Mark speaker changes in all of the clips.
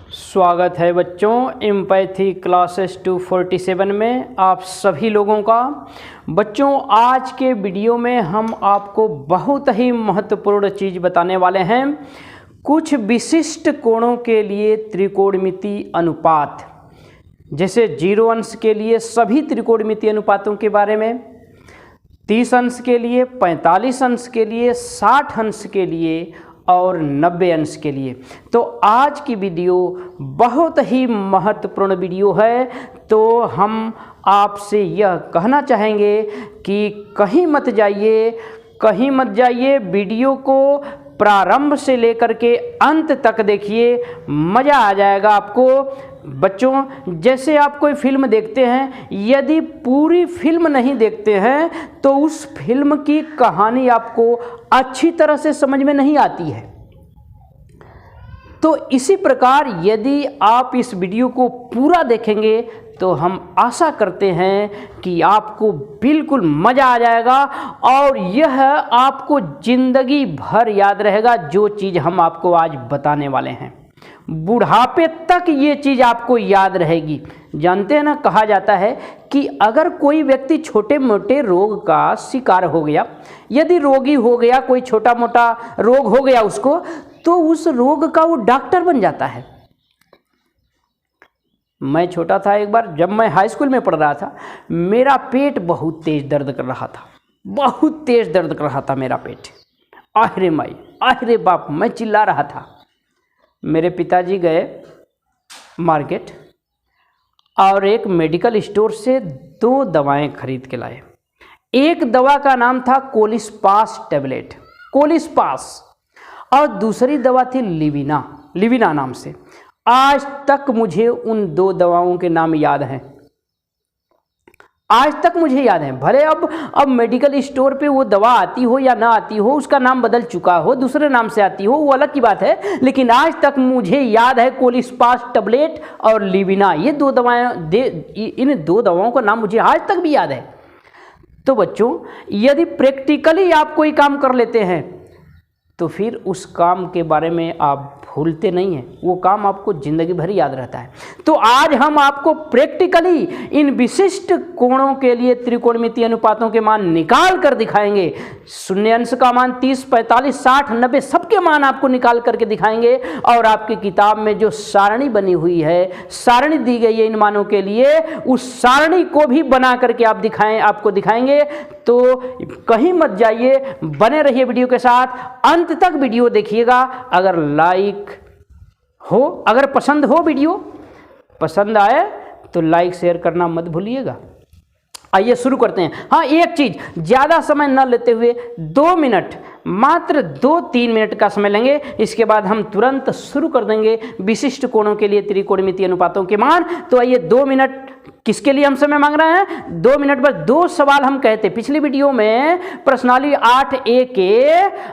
Speaker 1: स्वागत है बच्चों एम्पैथी क्लासेस 247 में आप सभी लोगों का। बच्चों आज के वीडियो में हम आपको बहुत ही महत्वपूर्ण चीज़ बताने वाले हैं। कुछ विशिष्ट कोणों के लिए त्रिकोणमितीय अनुपात, जैसे 0 अंश के लिए सभी त्रिकोणमितीय अनुपातों के बारे में, 30 अंश के लिए, 45 अंश के लिए, 60 अंश के लिए और 90 अंश के लिए। तो आज की वीडियो बहुत ही महत्वपूर्ण वीडियो है। तो हम आपसे यह कहना चाहेंगे कि कहीं मत जाइए, वीडियो को प्रारंभ से लेकर के अंत तक देखिए, मज़ा आ जाएगा आपको। बच्चों जैसे आप कोई फिल्म देखते हैं, यदि पूरी फिल्म नहीं देखते हैं तो उस फिल्म की कहानी आपको अच्छी तरह से समझ में नहीं आती है। तो इसी प्रकार यदि आप इस वीडियो को पूरा देखेंगे तो हम आशा करते हैं कि आपको बिल्कुल मज़ा आ जाएगा और यह आपको ज़िंदगी भर याद रहेगा जो चीज़ हम आपको आज बताने वाले हैं। बुढ़ापे तक ये चीज़ आपको याद रहेगी। जानते हैं ना, कहा जाता है कि अगर कोई व्यक्ति छोटे मोटे रोग का शिकार हो गया, यदि रोगी हो गया, कोई छोटा मोटा रोग हो गया उसको, तो उस रोग का वो डॉक्टर बन जाता है। मैं छोटा था, एक बार जब मैं हाई स्कूल में पढ़ रहा था, मेरा पेट बहुत तेज दर्द कर रहा था, बहुत तेज दर्द कर रहा था मेरा पेट। अरे माई, अरे बाप, मैं चिल्ला रहा था। मेरे पिताजी गए मार्केट और एक मेडिकल स्टोर से 2 दवाएं खरीद के लाए। एक दवा का नाम था कोलिस्पास टैबलेट, कोलिस्पास, और दूसरी दवा थी लिविना नाम से। आज तक मुझे उन 2 दवाओं के नाम याद हैं, आज तक मुझे याद है। भले अब मेडिकल स्टोर पे वो दवा आती हो या ना आती हो, उसका नाम बदल चुका हो, दूसरे नाम से आती हो, वो अलग की बात है, लेकिन आज तक मुझे याद है कोलिस्पास टैबलेट और लिविना, ये 2 दवाएं, इन 2 दवाओं का नाम मुझे आज तक भी याद है। तो बच्चों यदि प्रैक्टिकली आप कोई काम कर लेते हैं तो फिर उस काम के बारे में आप भूलते नहीं हैं, वो काम आपको ज़िंदगी भर याद रहता है। तो आज हम आपको प्रैक्टिकली इन विशिष्ट कोणों के लिए त्रिकोणमितीय अनुपातों के मान निकाल कर दिखाएंगे। शून्य अंश का मान 30, 45, 60, 90 सबके मान आपको निकाल करके दिखाएंगे। और आपकी किताब में जो सारणी बनी हुई है, सारणी दी गई है इन मानों के लिए, उस सारणी को भी बना करके आपको दिखाएंगे। तो कहीं मत जाइए, बने रहिए वीडियो के साथ, अंत तक वीडियो देखिएगा। अगर लाइक हो, अगर पसंद हो, वीडियो पसंद आए तो लाइक शेयर करना मत भूलिएगा। आइए शुरू करते हैं। हाँ, एक चीज़, ज़्यादा समय न लेते हुए 2 मिनट, मात्र 2-3 मिनट का समय लेंगे, इसके बाद हम तुरंत शुरू कर देंगे विशिष्ट कोणों के लिए त्रिकोणमितीय अनुपातों के मान। तो आइए 2 मिनट किसके लिए हम समय मांग रहे हैं? 2 मिनट पर 2 सवाल हम कहते। पिछली वीडियो में प्रश्नावली 8A के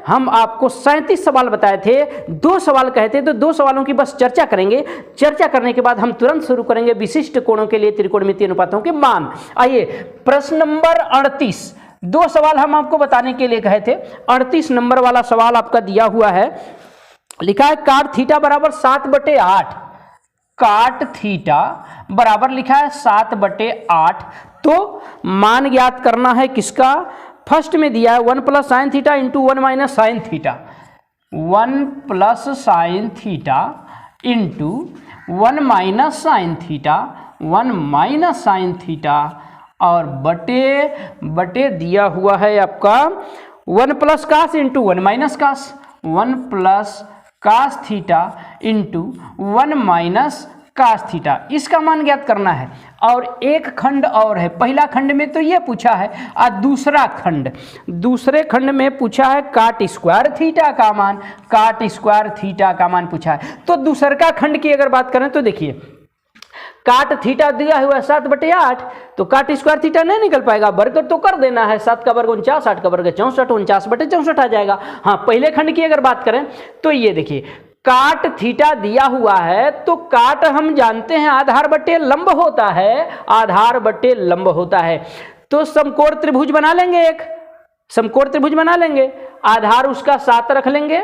Speaker 1: हम आपको 37 सवाल बताए थे, 2 सवाल कहते, तो 2 सवालों की बस चर्चा करेंगे। चर्चा करने के बाद हम तुरंत शुरू करेंगे विशिष्ट कोणों के लिए त्रिकोणमितीय अनुपातों के मान। आइए प्रश्न नंबर 38, 2 सवाल हम आपको बताने के लिए कहे थे। 38 नंबर वाला सवाल आपका दिया हुआ है, लिखा है काट थीटा बराबर 7/8। काट थीटा बराबर लिखा है 7/8। तो मान ज्ञात करना है किसका? फर्स्ट में दिया है 1 + sin theta into 1 - sin theta, 1 + sin theta into 1 - sin theta, 1 - sin theta, और बटे दिया हुआ है आपका 1 + cos into 1 - cos, 1 + cos theta into 1 - cos theta, इसका मान ज्ञात करना है। और एक खंड और है, पहला खंड में तो ये पूछा है, और दूसरे खंड में पूछा है काट स्क्वायर थीटा का मान, काट स्क्वायर थीटा का मान पूछा है। तो दूसरा खंड की अगर बात करें तो देखिए, काट थीटा दिया हुआ है 7/8, तो काट स्क्वायर थीटा नहीं निकल पाएगा, वर्ग तो कर देना है, 7 का वर्ग 49, 8 का वर्ग 64, 49/64 आ जाएगा। हाँ, पहले खंड की अगर बात करें तो ये देखिए, काट थीटा दिया हुआ है, तो काट हम जानते हैं आधार बटे लंब होता है, आधार बटे लंब होता है। तो समकोण त्रिभुज बना लेंगे, एक समकोण त्रिभुज बना लेंगे, आधार उसका 7 रख लेंगे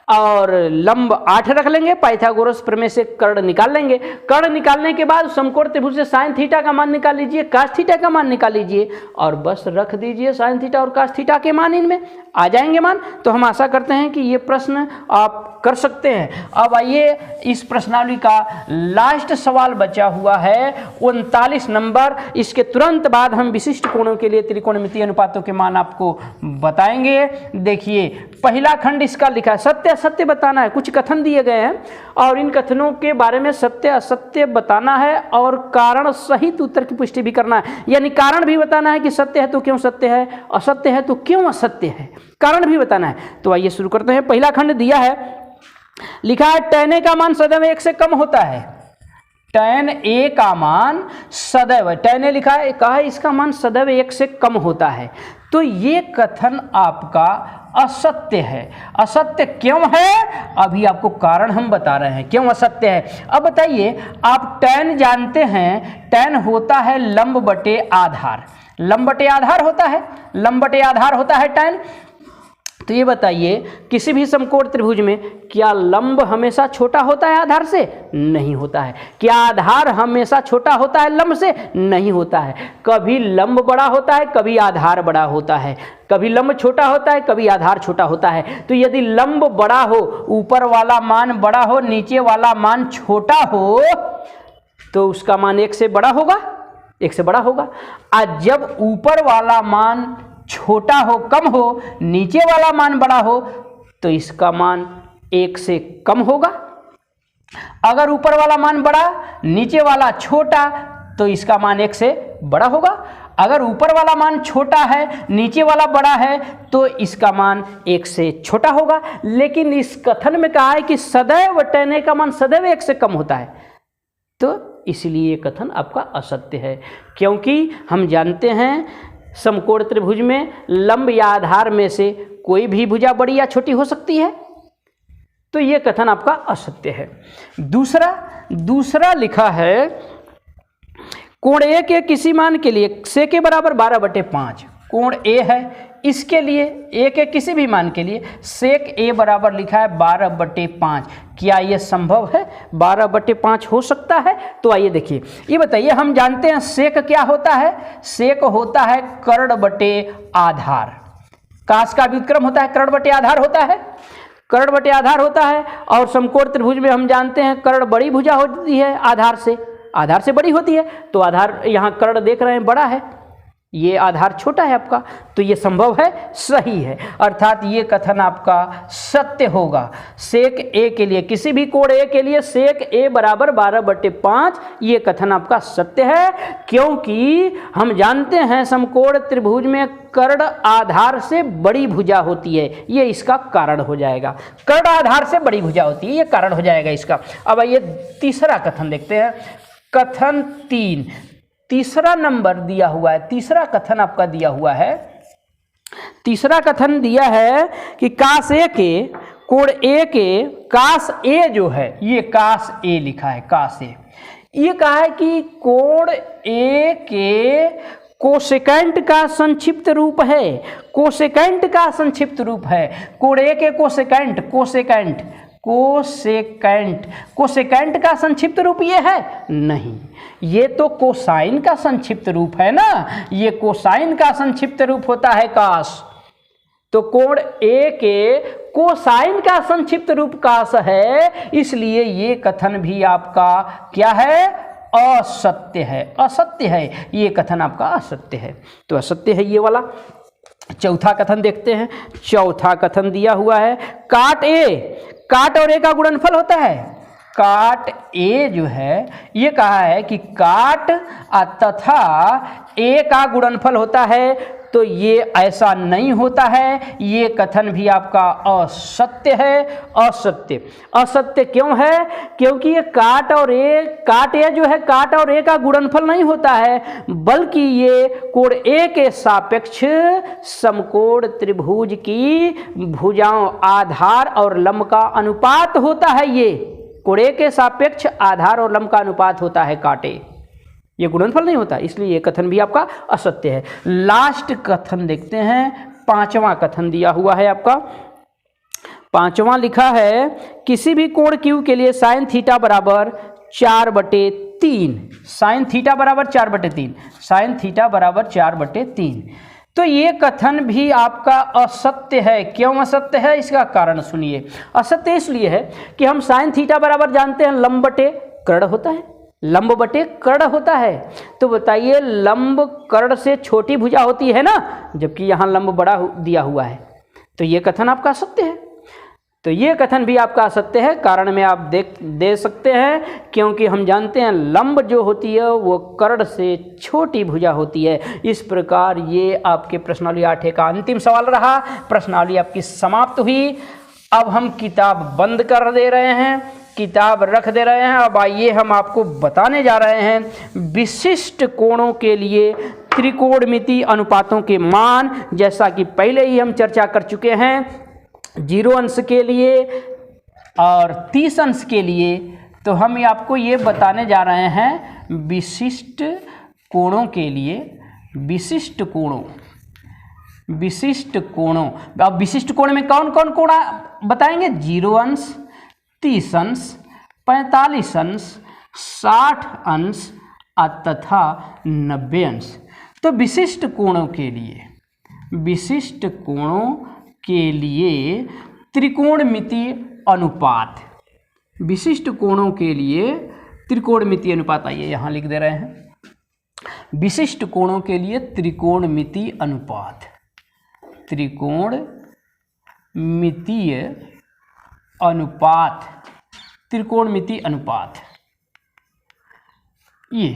Speaker 1: और लंब 8 रख लेंगे, पाइथागोरस प्रमेय से कर्ण निकाल लेंगे। कर्ण निकालने के बाद समकोण त्रिभुज से साइन थीटा का मान निकाल लीजिए, कास थीटा का मान निकाल लीजिए और बस रख दीजिए साइन थीटा और कास थीटा के मान, इनमें आ जाएंगे मान। तो हम आशा करते हैं कि ये प्रश्न आप कर सकते हैं। अब आइए इस प्रश्नावली का लास्ट सवाल बचा हुआ है 39 नंबर। इसके तुरंत बाद हम विशिष्ट कोणों के लिए त्रिकोणमितीय अनुपातों के मान आपको बताएंगे। देखिए पहला खंड इसका लिखा है, सत्य असत्य बताना है। कुछ कथन दिए गए हैं और इन कथनों के बारे में सत्य असत्य बताना है और कारण सहित उत्तर की पुष्टि भी करना है। यानी कारण भी बताना है कि सत्य है तो क्यों सत्य है, असत्य है तो क्यों असत्य है, कारण भी बताना है। तो आइए शुरू करते हैं। पहला खंड दिया है, लिखा है tan a का मान सदैव 1 से कम होता है। tan a का मान सदैव, tan a लिखा है, कहा है इसका मान सदैव 1 से कम होता है। तो ये कथन आपका असत्य है। असत्य क्यों है, अभी आपको कारण हम बता रहे हैं क्यों असत्य है। अब बताइए, आप tan जानते हैं, tan होता है लंब बटे आधार, लंब बटे आधार होता है, लंब बटे आधार होता है tan। तो ये बताइए किसी भी समकोण त्रिभुज में क्या लंब हमेशा छोटा होता है आधार से? नहीं होता है। क्या आधार हमेशा छोटा होता है लंब से? नहीं होता है। कभी लंब बड़ा होता है, कभी आधार बड़ा होता है, कभी लंब छोटा होता है, कभी आधार छोटा होता है। तो यदि लंब बड़ा हो, ऊपर वाला मान बड़ा हो, नीचे वाला मान छोटा हो, तो उसका मान 1 से बड़ा होगा, 1 से बड़ा होगा। आज जब ऊपर वाला मान छोटा हो, कम हो, नीचे वाला मान बड़ा हो, तो इसका मान 1 से कम होगा। अगर ऊपर वाला मान बड़ा, नीचे वाला छोटा, तो इसका मान 1 से बड़ा होगा। अगर ऊपर वाला मान छोटा है, नीचे वाला बड़ा है, तो इसका मान 1 से छोटा होगा। लेकिन इस कथन में कहा है कि सदैव tan a का मान सदैव 1 से कम होता है, तो इसलिए ये कथन आपका असत्य है। क्योंकि हम जानते हैं समकोण त्रिभुज में लंब या आधार में से कोई भी भुजा बड़ी या छोटी हो सकती है, तो यह कथन आपका असत्य है। दूसरा लिखा है, कोण ए के किसी मान के लिए से के बराबर 12/5 कोण ए है, इसके लिए ए के किसी भी मान के लिए सेक ए बराबर लिखा है 12/5। क्या यह संभव है? 12/5 हो सकता है? तो आइए देखिए, ये बताइए, हम जानते हैं सेक क्या होता है? सेक होता है कर्ण बटे आधार। काश का व्युत्क्रम होता है, कर्ण बटे आधार होता है, कर्ण बटे आधार होता है। और समकोण त्रिभुज में हम जानते हैं कर्ण बड़ी भुजा होती है आधार से बड़ी होती है। तो आधार, यहाँ कर्ण देख रहे हैं बड़ा है, ये आधार छोटा है आपका, तो ये संभव है, सही है। अर्थात ये कथन आपका सत्य होगा। सेक ए के लिए, किसी भी कोण ए के लिए सेक ए बराबर 12/5, ये कथन आपका सत्य है। क्योंकि हम जानते हैं समकोण त्रिभुज में कर्ण आधार से बड़ी भुजा होती है, ये इसका कारण हो जाएगा। कर्ण आधार से बड़ी भुजा होती है, ये कारण हो जाएगा इसका। अब आइए तीसरा कथन देखते हैं। कथन 3, तीसरा नंबर दिया हुआ है, तीसरा कथन आपका दिया हुआ है। तीसरा कथन दिया है कि कास ए के, कोण ए के कास ए जो है, ये कास ए लिखा है, कास ए। ये कहा है कि कोण ए के कोसेकेंट का संक्षिप्त रूप है, कोसेकेंट का संक्षिप्त रूप है। कोण ए के कोसेकेंट, कोसेकेंट का संक्षिप्त रूप ये है? नहीं, ये तो कोसाइन का संक्षिप्त रूप है ना, ये कोसाइन का संक्षिप्त रूप होता है कास। तो कोण ए के कोसाइन का संक्षिप्त रूप कास है, इसलिए ये कथन भी आपका क्या है? असत्य है, असत्य है। ये कथन आपका असत्य है, तो असत्य है ये वाला। चौथा कथन देखते हैं। चौथा कथन दिया हुआ है, काट और ए का गुणनफल होता है। काट ए जो है, ये कहा है कि काट तथा ए का गुणनफल होता है, तो ये ऐसा नहीं होता है। ये कथन भी आपका असत्य है, असत्य क्यों है? क्योंकि ये काट ए जो है, काट और ए का गुणनफल नहीं होता है, बल्कि ये कोण ए के सापेक्ष समकोण त्रिभुज की भुजाओं आधार और लंब का अनुपात होता है। ये कोण ए के सापेक्ष आधार और लंब का अनुपात होता है काटे, ये गुणनफल नहीं होता, इसलिए ये कथन भी आपका असत्य है। लास्ट कथन देखते हैं, पांचवा कथन दिया हुआ है आपका। 5वां लिखा है किसी भी कोण Q के लिए साइन थीटा बराबर 4/3, साइन थीटा बराबर 4/3, साइन थीटा बराबर 4/3। तो ये कथन भी आपका असत्य है। क्यों असत्य है, इसका कारण सुनिए। असत्य इसलिए है कि हम साइन थीटा बराबर जानते हैं लंब बटे कर्ण होता है, लंब बटे कर्ण होता है। तो बताइए लंब कर्ण से छोटी भुजा होती है ना, जबकि यहाँ लंब बड़ा दिया हुआ है। तो ये कथन आपका असत्य है। तो ये कथन भी आपका असत्य है। कारण में आप दे सकते हैं, क्योंकि हम जानते हैं लंब जो होती है वो कर्ण से छोटी भुजा होती है। इस प्रकार ये आपके प्रश्नावली 8 का अंतिम सवाल रहा। प्रश्नावली आपकी समाप्त हुई। अब हम किताब बंद कर दे रहे हैं, किताब रख दे रहे हैं। अब आइए हम आपको बताने जा रहे हैं विशिष्ट कोणों के लिए त्रिकोणमिति अनुपातों के मान, जैसा कि पहले ही हम चर्चा कर चुके हैं 0 अंश के लिए और 30 अंश के लिए। तो हम आपको ये बताने जा रहे हैं विशिष्ट कोणों के लिए, विशिष्ट कोणों, विशिष्ट कोणों। अब विशिष्ट कोण में कौन कौन कोण बताएंगे? 0 अंश, 30 अंश, 45 अंश, 60 अंश तथा 90 अंश। तो विशिष्ट कोणों के लिए, विशिष्ट कोणों के लिए त्रिकोणमिति अनुपात, विशिष्ट कोणों के लिए त्रिकोणमिति अनुपात, आइए यहाँ लिख दे रहे हैं विशिष्ट कोणों के लिए त्रिकोणमिति अनुपात, त्रिकोणमितीय अनुपात, त्रिकोणमिति अनुपात। ये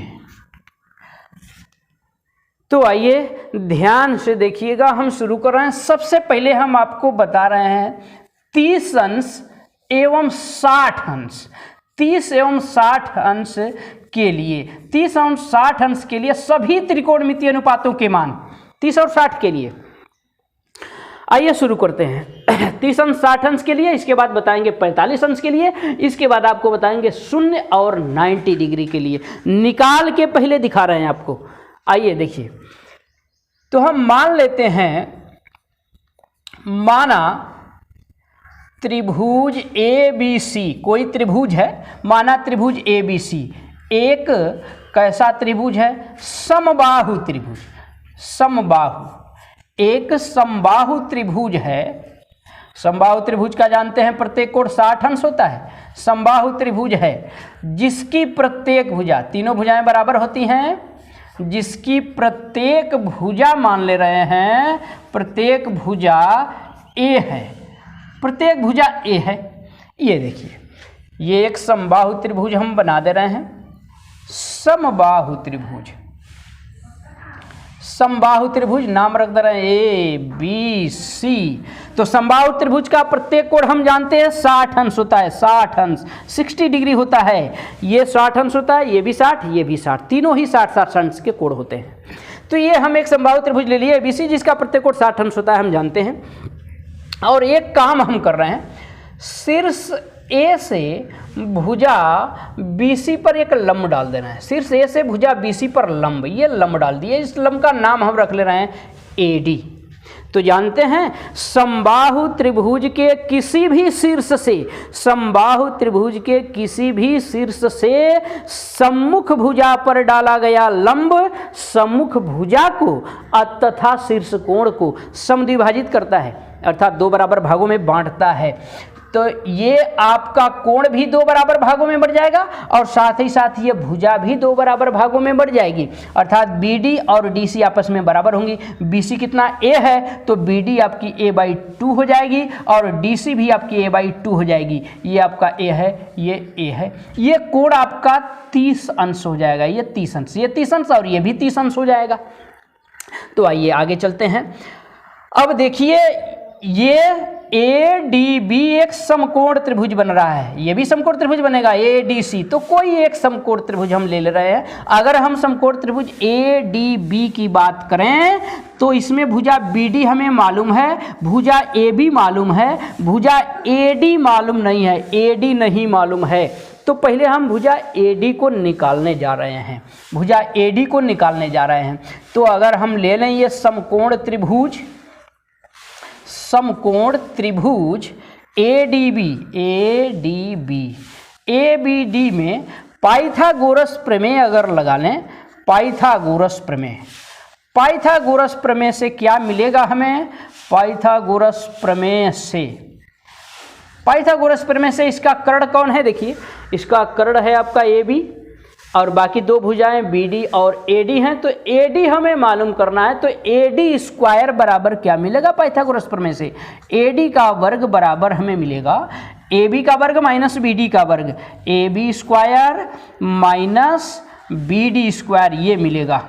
Speaker 1: तो आइए ध्यान से देखिएगा, हम शुरू कर रहे हैं। सबसे पहले हम आपको बता रहे हैं 30 अंश एवं 60 अंश, 30 एवं 60 अंश के लिए, 30 एवं 60 अंश के लिए सभी त्रिकोणमितीय अनुपातों के मान 30 और 60 के लिए। आइए शुरू करते हैं 30 अंश 60 अंश के लिए, इसके बाद बताएंगे 45 अंश के लिए, इसके बाद आपको बताएंगे 0 और 90 डिग्री के लिए। निकाल के पहले दिखा रहे हैं आपको। आइए देखिए, तो हम मान लेते हैं, माना त्रिभुज ABC, कोई त्रिभुज है, माना त्रिभुज ABC एक कैसा त्रिभुज है? समबाहु त्रिभुज, समबाहु, एक समबाहु त्रिभुज है। समबाहु त्रिभुज का जानते हैं प्रत्येक कोण 60 अंश होता है। समबाहु त्रिभुज है जिसकी प्रत्येक भुजा, तीनों भुजाएं बराबर होती हैं, जिसकी प्रत्येक भुजा मान ले रहे हैं, प्रत्येक भुजा A है, प्रत्येक भुजा A है। ये देखिए, ये एक समबाहु त्रिभुज हम बना दे रहे हैं, समबाहु त्रिभुज, समबाहु त्रिभुज नाम रख दे रहे हैं ABC। तो समबाहु त्रिभुज का प्रत्येक कोण हम जानते हैं 60 अंश होता है, 60 अंश 60 डिग्री होता है। ये 60 अंश होता है, ये भी 60, ये भी 60, तीनों ही 60-60 अंश के कोण होते हैं। तो ये हम एक समबाहु त्रिभुज ले लिए ABC, जिसका प्रत्येक कोण 60 अंश होता है, हम जानते हैं। और एक काम हम कर रहे हैं, शीर्ष A से भुजा BC पर एक लंब डाल देना है। शीर्ष A से भुजा BC पर लंब, ये लंब डाल दिए। इस लंब का नाम हम रख ले रहे हैं AD। तो जानते हैं समबाहु त्रिभुज के किसी भी शीर्ष से, समबाहु त्रिभुज के किसी भी शीर्ष से सम्मुख भुजा पर डाला गया लंब सम्मुख भुजा को तथा शीर्ष कोण को समद्विभाजित करता है, अर्थात 2 बराबर भागों में बांटता है। तो ये आपका कोण भी 2 बराबर भागों में बढ़ जाएगा और साथ ही साथ ये भुजा भी 2 बराबर भागों में बढ़ जाएगी, अर्थात BD और DC आपस में बराबर होंगी। BC कितना A है, तो BD आपकी A/2 हो जाएगी और DC भी आपकी A/2 हो जाएगी। ये आपका A है, ये A है। ये कोण आपका 30 अंश हो जाएगा, ये 30 अंश, ये 30 अंश और ये भी 30 अंश हो जाएगा। तो आइए आगे चलते हैं। अब देखिए, ये ADB एक समकोण त्रिभुज बन रहा है, ये भी समकोण त्रिभुज बनेगा ADC। तो कोई एक समकोण त्रिभुज हम ले रहे हैं। अगर हम समकोण त्रिभुज ADB की बात करें तो इसमें भुजा BD हमें मालूम है, भुजा AB मालूम है, भुजा AD मालूम नहीं है, AD नहीं मालूम है। तो पहले हम भुजा AD को निकालने जा रहे हैं, भुजा AD को निकालने जा रहे हैं। तो अगर हम ले लें ये समकोण त्रिभुज, समकोण त्रिभुज ABD में पाइथागोरस प्रमेय अगर लगा लें, पाइथागोरस प्रमेय से क्या मिलेगा हमें? पाइथागोरस प्रमेय से इसका कर्ण कौन है? देखिए इसका कर्ण है आपका AB और बाकी दो भुजाएं BD और AD हैं, तो AD हमें मालूम करना है। तो AD स्क्वायर बराबर क्या मिलेगा पाइथागोरस प्रमेय से? AD का वर्ग बराबर हमें मिलेगा AB का वर्ग माइनस BD का वर्ग, AB square minus BD square, ये मिलेगा।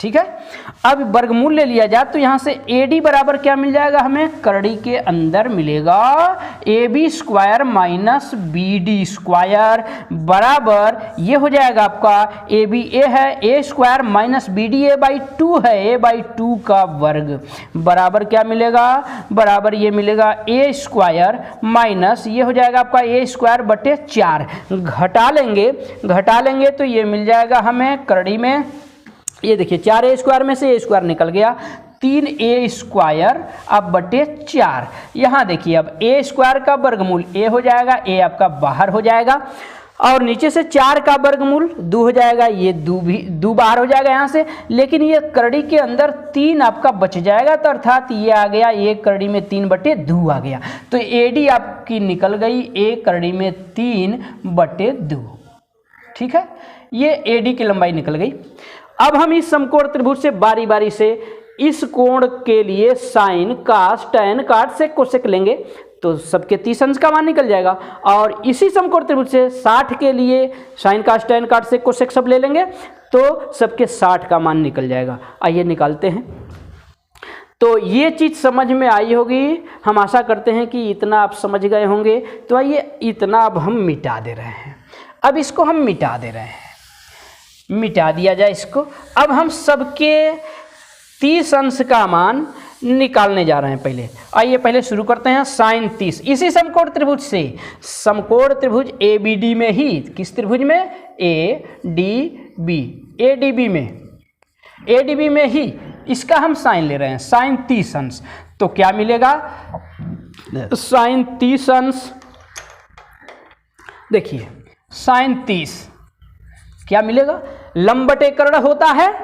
Speaker 1: ठीक है, अब वर्गमूल ले लिया जाए तो यहाँ से AD बराबर क्या मिल जाएगा हमें? कड़ी के अंदर मिलेगा AB square minus BD square बराबर ये हो जाएगा आपका AB A है, A square minus BD A/2 है, A/2 का वर्ग बराबर क्या मिलेगा? बराबर ये मिलेगा A स्क्वायर माइनस ये हो जाएगा आपका A स्क्वायर बटे 4, घटा लेंगे तो ये मिल जाएगा हमें कड़ी में, ये देखिए 4A स्क्वायर में से A स्क्वायर निकल गया, 3A स्क्वायर अब बटे 4। यहाँ देखिए अब A स्क्वायर का वर्गमूल A हो जाएगा, A आपका बाहर हो जाएगा और नीचे से 4 का वर्गमूल 2 हो जाएगा, ये 2 बाहर हो जाएगा यहाँ से, लेकिन ये कड़ी के अंदर 3 आपका बच जाएगा, तो अर्थात ये आ गया A कड़ी में 3/2 आ गया। तो AD आपकी निकल गई A कड़ी में 3/2। ठीक है, ये AD की लंबाई निकल गई। अब हम इस समकोण त्रिभुज से बारी बारी से इस कोण के लिए साइन, कास, टैन, काट, सेक, कोसेक लेंगे तो सबके 30 अंश का मान निकल जाएगा, और इसी समकोण त्रिभुज से 60 के लिए साइन, कास, टैन, काट, सेक, कोसेक सब ले लेंगे तो सबके 60 का मान निकल जाएगा। आइए निकालते हैं। तो ये चीज़ समझ में आई होगी, हम आशा करते हैं कि इतना आप समझ गए होंगे। तो आइए इतना अब हम मिटा दे रहे हैं, अब इसको हम मिटा दे रहे हैं, मिटा दिया जाए इसको। अब हम सबके 30 अंश का मान निकालने जा रहे हैं। पहले शुरू करते हैं साइन 30 इसी समकोण त्रिभुज से, समकोण त्रिभुज ABD में ही, किस त्रिभुज में? ADB में ही इसका हम साइन ले रहे हैं, साइन 30 अंश। तो क्या मिलेगा? साइन 30 अंश, देखिए साइन 30 क्या मिलेगा? लंब बटे कर्ण होता है,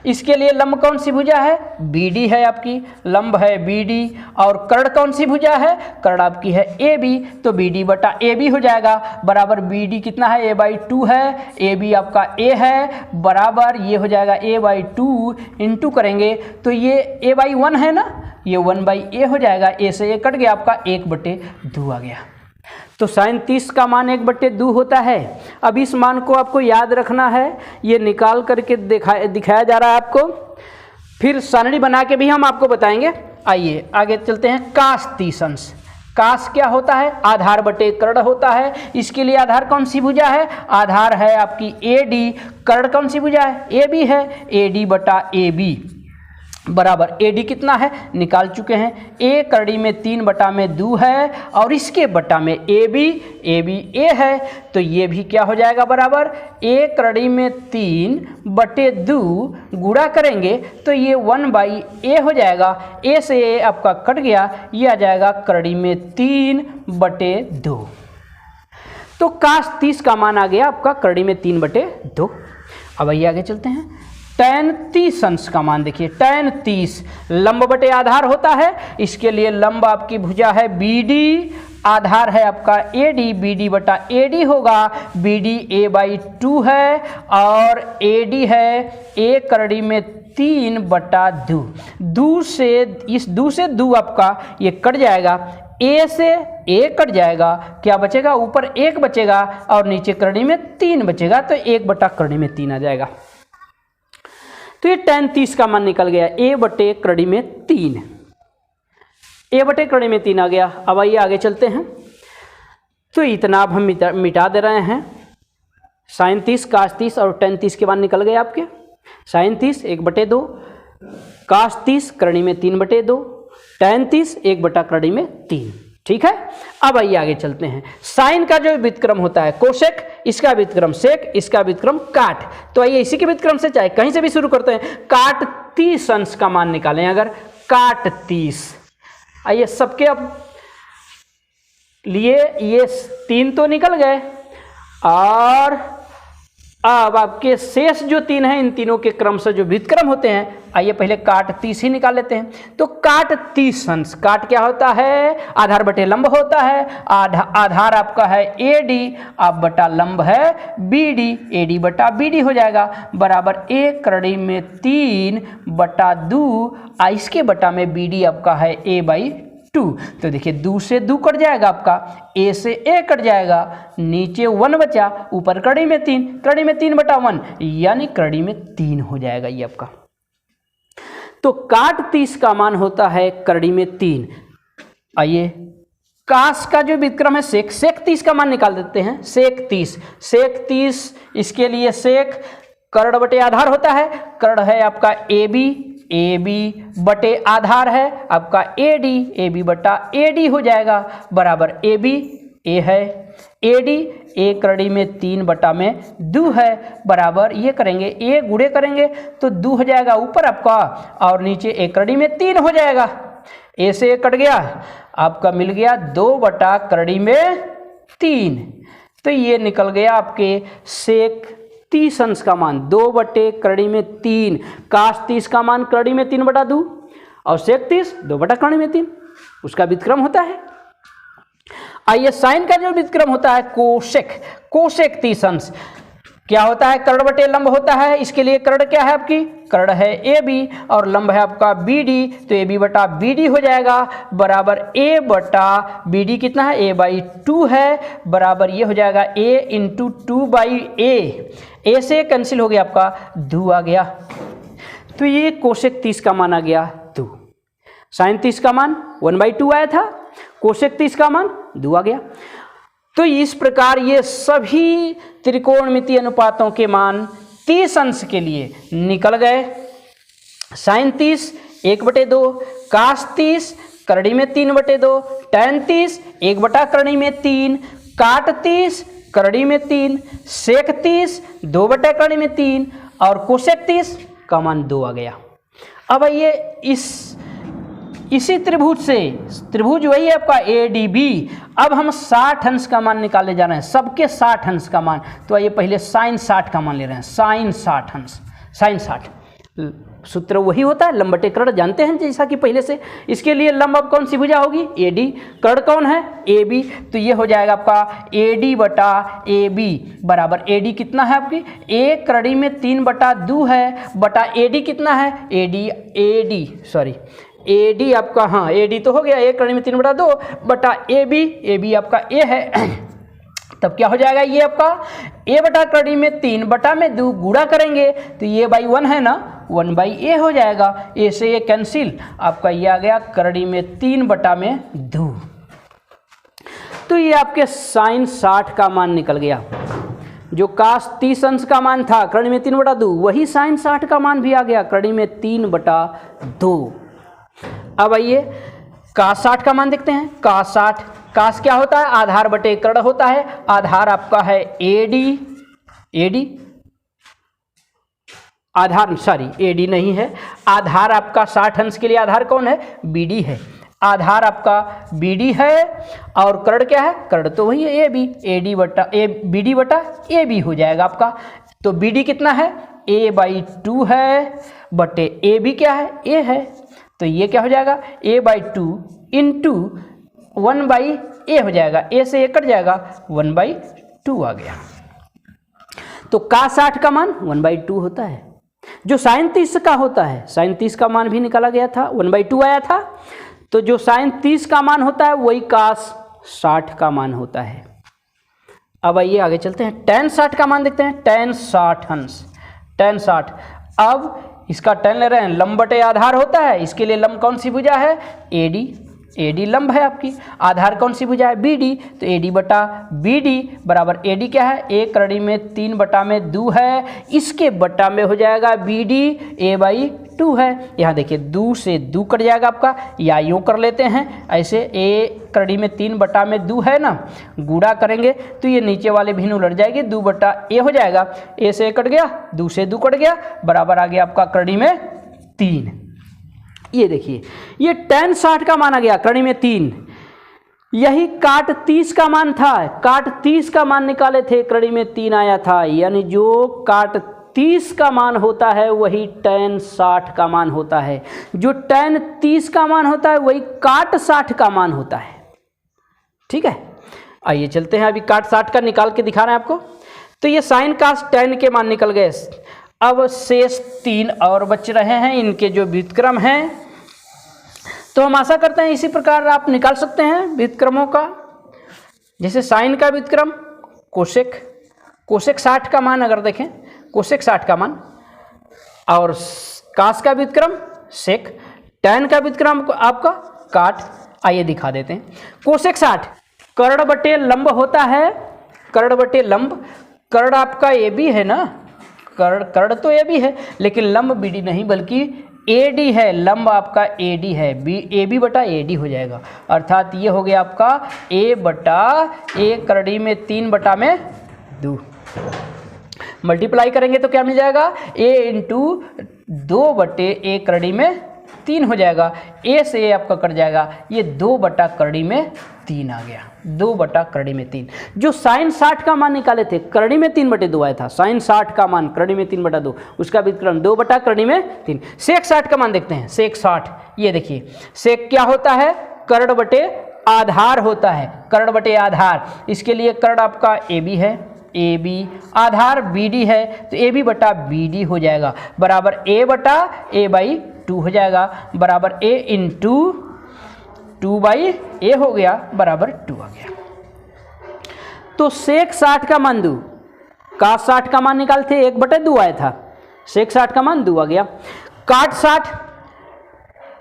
Speaker 1: इसके लिए लंब कौन सी भुजा है? BD है आपकी, लंब है BD, और कर्ण कौन सी भुजा है? कर्ण आपकी है AB, तो BD बटा AB हो जाएगा बराबर BD कितना है? A/2 है, AB आपका A है बराबर ये हो जाएगा A/2 इंटू करेंगे तो ये A/1 है ना, ये 1/A हो जाएगा, A से A कट गया, आपका 1/2 आ गया। तो साइन 30 का मान 1/2 होता है। अब इस मान को आपको याद रखना है, ये निकाल करके दिखाया जा रहा है आपको, फिर सारणी बना के भी हम आपको बताएंगे। आइए आगे चलते हैं। कास 30 अंश, कास क्या होता है? आधार बटे कर्ण होता है। इसके लिए आधार कौन सी भुजा है? आधार है आपकी AD, कर्ण कौन सी भुजा है? AB है, AD बटा AB बराबर AD कितना है? निकाल चुके हैं, A कड़ी में 3/2 है और इसके बटा में AB A है, तो ये भी क्या हो जाएगा बराबर A कड़ी में 3/2 गुणा करेंगे तो ये 1/A हो जाएगा, A से A आपका कट गया, ये आ जाएगा कड़ी में 3/2। तो कास 30 का मान आ गया आपका कड़ी में 3/2। अब आइए आगे चलते हैं। टैन 30 अंश का मान देखिए, टैन 30 लंब बटे आधार होता है, इसके लिए लंब आपकी भुजा है BD, आधार है आपका AD, BD बटा AD होगा, BD A/2 है और AD है A कड़ी में 3/2। 2 से 2 आपका ये कट जाएगा, A से A कट जाएगा, क्या बचेगा? ऊपर 1 बचेगा और नीचे कड़ी में 3 बचेगा, तो 1/कड़ी में 3 आ जाएगा। तो ये टैन 30 का मान निकल गया, A बटे कड़ी में 3, A बटे कड़ी में 3 आ गया। अब आइए आगे चलते हैं। तो इतना अब हम मिटा दे रहे हैं। साइन 30, कास 30 और टैन 30 के मान निकल गए आपके। साइन 30 1/2, कास 30 कड़ी में 3/2, टैन 30 1/कड़ी में 3। ठीक है, अब आइए आगे चलते हैं। साइन का जो व्युत्क्रम होता है कोसेक, इसका व्युत्क्रम सेक, इसका व्युत्क्रम काट। तो आइए इसी के व्युत्क्रम से चाहे कहीं से भी शुरू करते हैं। काट 30 अंश का मान निकालें, अगर काट 30, आइए सबके अब लिए ये 3 तो निकल गए, और अब आपके शेष जो 3 हैं इन तीनों के क्रम से जो व्युत्क्रम होते हैं, आइए पहले काट 30 ही निकाल लेते हैं। तो काट 30 अंश, काट क्या होता है, आधार बटे लंब होता है। आधार आपका है AD, आप बटा लंब है BD, AD बटा BD हो जाएगा, बराबर 1 करड़ी में 3 बटा 2, इसके बटा में BD आपका है A/2। तो देखिए 2 से 2 कट जाएगा, आपका A से A कट जाएगा, नीचे 1 बचा, ऊपर कड़ी में 3, कड़ी में 3 बटा 1 यानी कड़ी में 3 हो जाएगा ये आपका। तो काट 30 का मान होता है कड़ी में 3। आइए कास का जो व्युत्क्रम है सेक 30 का मान निकाल देते हैं। सेक 30 इसके लिए सेक कर्ण बटे आधार होता है, कर्ण है आपका AB बटे आधार है आपका AD बटा AD हो जाएगा, बराबर AB A है, AD A कड़ी में 3 बटा में 2 है, बराबर ये करेंगे A गुणे करेंगे तो 2 हो जाएगा ऊपर आपका, और नीचे A कड़ी में 3 हो जाएगा। A से A कट गया, आपका मिल गया 2 बटा कड़ी में 3। तो ये निकल गया आपके सेक 30 अंश का मान, 2 बटे कड़ी में 3। काश 30 का मान कड़ी में 3 बटा 2 और सेक 30 2 बटा कड़ी में 3, उसका व्युत्क्रम होता है। आइए साइन का जो व्युत्क्रम होता है कोसेक 30 अंश क्या होता है, कर्ण बटे लंब होता है। इसके लिए कर्ण क्या है आपकी, कर्ण है AB और लंब है आपका BD, तो AB बटा BD हो जाएगा, बराबर A बटा BD कितना है, A/2 है, बराबर ये हो जाएगा A इंटू 2/A। A से कैंसिल हो गया, आपका 2 आ गया। तो ये कोसेक 30 का मान आ गया 2। साइन 30 का मान 1/2 आया था, कोसेक 30 का मान 2 आ गया। तो इस प्रकार ये सभी त्रिकोणमितीय अनुपातों के मान 30 अंश के लिए निकल गए। साइन 30 1/2, कास 30 करड़ी में 3/2, टैन 30 1 बटा करड़ी में 3, काट 30 करड़ी में 3, सेक 30 2 बटा करड़ी में 3 और कोसेक 30 का मान 2 आ गया। अब ये इसी त्रिभुज से, त्रिभुज वही है आपका ADB, अब हम 60 अंश का मान निकाले जा रहे हैं, सबके 60 अंश का मान। तो आइए पहले साइन 60 का मान ले रहे हैं, साइन 60 अंश, साइन 60 सूत्र वही होता है लंब बटे कर्ण, जानते हैं जैसा कि पहले से। इसके लिए लंब अब कौन सी भुजा होगी, AD, कर्ण कौन है AB, तो ये हो जाएगा आपका AD बटा AB, बराबर AD कितना है आपकी, A कड़ी में 3 बटा 2 है, बटा AD कितना है, AD आपका, हाँ AD तो हो गया, A कड़ी में 3 बटा 2 बटा AB आपका A है। तब क्या हो जाएगा, ये आपका A बटा कड़ी में 3 बटा में 2 गुणा करेंगे तो ये बाई 1 है ना, 1/A हो जाएगा। A से ये कैंसिल, आपका ये आ गया कड़ी में 3 बटा में 2। तो ये आपके साइन 60 का मान निकल गया। जो कास 30 अंश का मान था कड़ी में 3 बटा 2, वही साइन 60 का मान भी आ गया कड़ी में 3 बटा 2। अब आइए कास 60 का मान देखते हैं। कास 60, कास क्या होता है, आधार बटे कर्ण होता है। आधार आपका है AD, आधार सॉरी AD नहीं है, आधार आपका 60 अंश के लिए आधार कौन है, BD है। आधार आपका BD है और कर्ण क्या है, कर्ण तो वही है AB, BD बटा AB हो जाएगा आपका। तो BD कितना है, A/2 है, बटे AB क्या है, A है, तो ये क्या हो जाएगा A/2 इंटू 1/A हो जाएगा, A से A कट जाएगा, 1/2 आ गया। तो कास 60 का मान 1/2 होता है। जो साइन 30 का होता है, साइन 30 का मान भी निकाला गया था, 1/2 आया था। तो जो साइन 30 का मान होता है वही कास 60 का मान होता है। अब आइए आगे चलते हैं, टैन 60 का मान देखते हैं। टैन 60 अंश, टैन 60, अब इसका टैन ले रहे हैं, लंब बटे आधार होता है। इसके लिए लंब कौन सी भुजा है, AD लंब है आपकी। आधार कौन सी भुजा है, BD, तो AD बटा BD बराबर AD क्या है, A कड़ी में 3 बटा में 2 है, इसके बटा में हो जाएगा BD A/2 है। यहाँ देखिए 2 से 2 कट जाएगा आपका, या यूँ कर लेते हैं ऐसे, A कड़ी में 3 बटा में 2 है ना, गुणा करेंगे तो ये नीचे वाले भिन्न उलट जाएगी, 2 बटा A हो जाएगा। A से A कट गया, 2 से 2 कट गया, बराबर आ गया आपका कड़ी में 3। ये देखिए ये टैन 60 का मान आ गया कड़ी में 3। यही काट 30 का मान था, काट 30 का मान निकाले थे, कड़ी में 3 आया था, यानी जो काट 30 का मान होता है वही tan 60 का मान होता है, जो tan 30 का मान होता है वही काट 60 का मान होता है। ठीक है, आइए चलते हैं, अभी काट 60 का निकाल के दिखा रहे हैं आपको। तो ये साइन कास tan के मान निकल गए। अब शेष 3 और बच रहे हैं, इनके जो व्युत्क्रम हैं, तो हम आशा करते हैं इसी प्रकार आप निकाल सकते हैं व्युत्क्रमों का। जैसे साइन का व्युत्क्रम कोसेक, कोसेक 60 का मान अगर देखें, कोसेक 60 का मान, और कास का व्युत्क्रम सेक, tan का व्युत्क्रम आपका काट। आइए दिखा देते हैं। कोसेक 60 कर्ण बटे लंब होता है, कर्ण बटे लंब, कर्ण आपका ए बी है ना, कर्ण तो ए बी है, लेकिन लंब बी डी नहीं बल्कि ए डी है, लंब आपका ए डी है, ए बी बटा ए डी हो जाएगा। अर्थात ये हो गया आपका ए बटा ए करड़ी में 3 बटा में 2, मल्टीप्लाई करेंगे तो क्या मिल जाएगा, ए इंटू 2 बटे ए करड़ी में 3 हो जाएगा, ए से ए आपका कट जाएगा, ये 2 बटा करड़ी में 3 आ गया, 2 बटा करड़ी में 3। जो साइन 60 का मान निकाले थे, करड़ी में 3 बटे 2 आया था, साइन 60 का मान करड़ी में 3 बटा 2, उसका व्युत्क्रम 2 बटा करड़ी में 3। सेक 60 का मान देखते हैं, सेक 60, ये देखिए सेक क्या होता है, कर्ण बटे आधार होता है, कर्ण बटे आधार, इसके लिए कर्ण आपका ए बी है, ए बी, आधार बी डी है, तो ए बी बटा बी डी हो जाएगा, बराबर ए बटा ए बाई 2 हो जाएगा, बराबर ए इंटू 2 बाई ए हो गया, बराबर 2 आ गया। तो सेक 60 का मान 2, काट 60 का मान निकालते 1 बटे 2 आया था, सेक 60 का मान 2 आ गया। काट 60,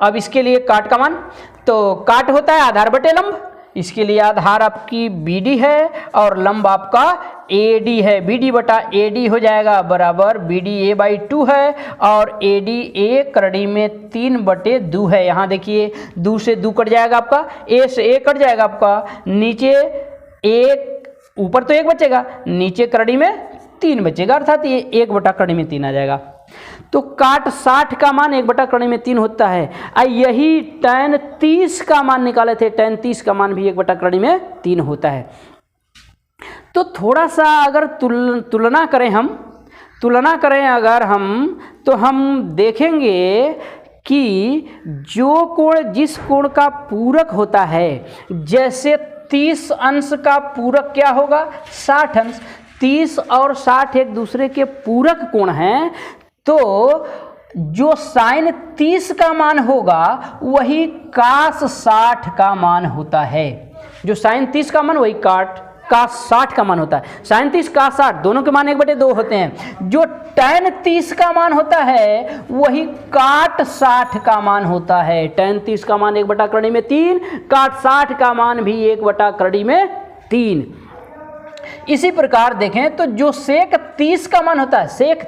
Speaker 1: अब इसके लिए काट का मान, तो काट होता है आधार बटे लंब, इसके लिए आधार आपकी बी डी है और लंब आपका ए डी है, बी डी बटा ए डी हो जाएगा, बराबर बी डी ए बाई 2 है और ए डी ए करड़ी में 3 बटे 2 है। यहाँ देखिए 2 से 2 कट जाएगा आपका, ए से ए कट जाएगा आपका, नीचे 1, ऊपर तो 1 बचेगा, नीचे करड़ी में 3 बचेगा, अर्थात ये 1 बटा करड़ी में 3 आ जाएगा। तो काट 60 का मान 1 बटा करड़ी में 3 होता है। यही tan 30 का मान निकाले थे, tan 30 का मान भी 1 बटा करड़ी में 3 होता है। तो थोड़ा सा अगर तुलना करें हम, तुलना करें अगर हम, तो हम देखेंगे कि जो कोण जिस कोण का पूरक होता है, जैसे 30 अंश का पूरक क्या होगा, 60 अंश, 30 और 60 एक दूसरे के पूरक कोण हैं, तो जो साइन 30 का मान होगा वही कास 60 का मान होता है। जो साइन 30 का मान वही कास 60 का मान होता है। साइन 30 कास 60 दोनों के मान 1 बटे 2 होते हैं। जो tan 30 का मान होता है वही काट 60 का मान होता है। tan 30 का मान 1 बटा करड़ी में 3, काट 60 का मान भी 1 बटा करड़ी में 3। इसी प्रकार देखें तो जो सेक 30 का मान होता है, सेक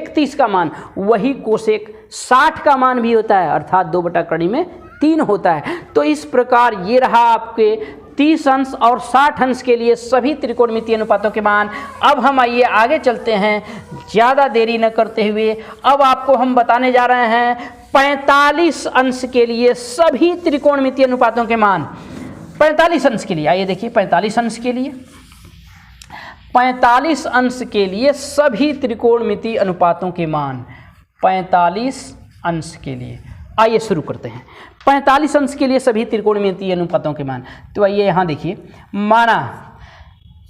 Speaker 1: 30 का मान वही कोसेक 60 का मान भी होता है, अर्थात 2 बटा करड़ी में 3 होता है। तो इस प्रकार ये रहा आपके 30 अंश और 60 अंश के लिए सभी त्रिकोणमितीय अनुपातों के मान। अब हम आइए आगे चलते हैं, ज़्यादा देरी न करते हुए अब आपको हम बताने जा रहे हैं 45 अंश के लिए सभी त्रिकोणमितीय अनुपातों के मान। 45 अंश के लिए आइए देखिए, 45 अंश के लिए, 45 अंश के लिए सभी त्रिकोणमितीय अनुपातों के मान, 45 अंश के लिए आइए शुरू करते हैं। 45 अंश के लिए सभी त्रिकोणमितीय अनुपातों के मान। तो आइए यहाँ देखिए, माना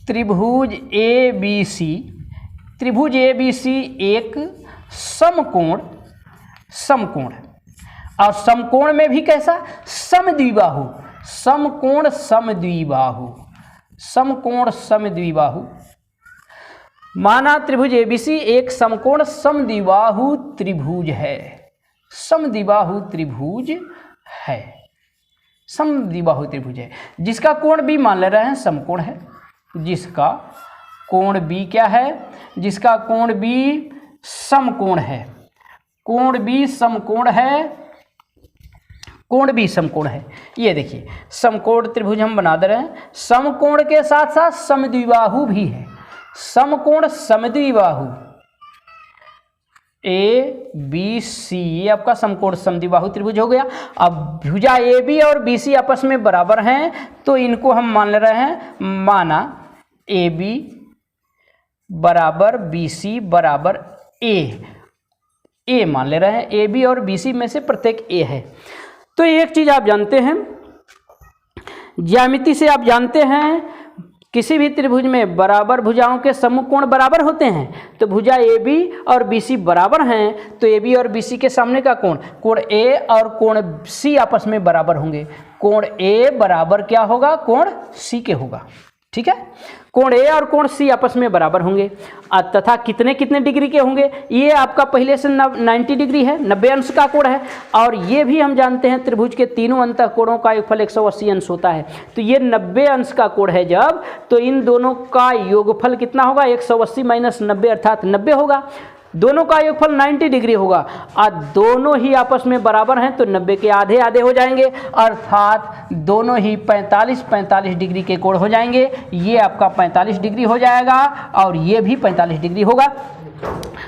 Speaker 1: त्रिभुज ए बी सी, त्रिभुज ए बी सी एक समकोण और समकोण में भी कैसा, समद्विबाहु, समकोण समद्विबाहु, समकोण समद्विबाहु। माना त्रिभुज एबीसी एक समकोण समद्विबाहु त्रिभुज है, समद्विबाहु त्रिभुज है, समद्विबाहु त्रिभुज है, जिसका कोण भी मान ले रहे हैं समकोण है, जिसका कोण भी क्या है, जिसका कोण भी समकोण है, कोण भी समकोण है, कोण भी समकोण है। ये देखिए समकोण त्रिभुज हम बना दे रहे हैं, समकोण के साथ साथ समद्विबाहु भी है, समकोण समद्विबाहु, ए बी सी, ये आपका समकोण समद्विबाहु त्रिभुज हो गया। अब भुजा ए बी और बी सी आपस में बराबर हैं, तो इनको हम मान ले रहे हैं, माना ए बी बराबर बी सी बराबर ए मान ले रहे हैं। ए बी और बी सी में से प्रत्येक ए है। तो एक चीज आप जानते हैं, ज्यामिति से आप जानते हैं, किसी भी त्रिभुज में बराबर भुजाओं के समूह कोण बराबर होते हैं। तो भुजा ए बी और बी सी बराबर हैं, तो ए बी और बी सी के सामने का कोण ए और कोण सी आपस में बराबर होंगे। कोण ए बराबर क्या होगा, कोण सी के होगा। ठीक है, कोण ए और कोण सी आपस में बराबर होंगे तथा कितने कितने डिग्री के होंगे, ये आपका पहले से 90 डिग्री है, 90 अंश का कोण है। और ये भी हम जानते हैं त्रिभुज के तीनों अंतः कोणों का योगफल 180 अंश होता है। तो ये 90 अंश का कोण है जब, तो इन दोनों का योगफल कितना होगा, 180 माइनस 90 अर्थात 90 होगा। दोनों का योगफल 90 डिग्री होगा और दोनों ही आपस में बराबर हैं, तो 90 के आधे आधे हो जाएंगे, अर्थात दोनों ही 45 डिग्री के कोण हो जाएंगे। ये आपका 45 डिग्री हो जाएगा और ये भी 45 डिग्री होगा।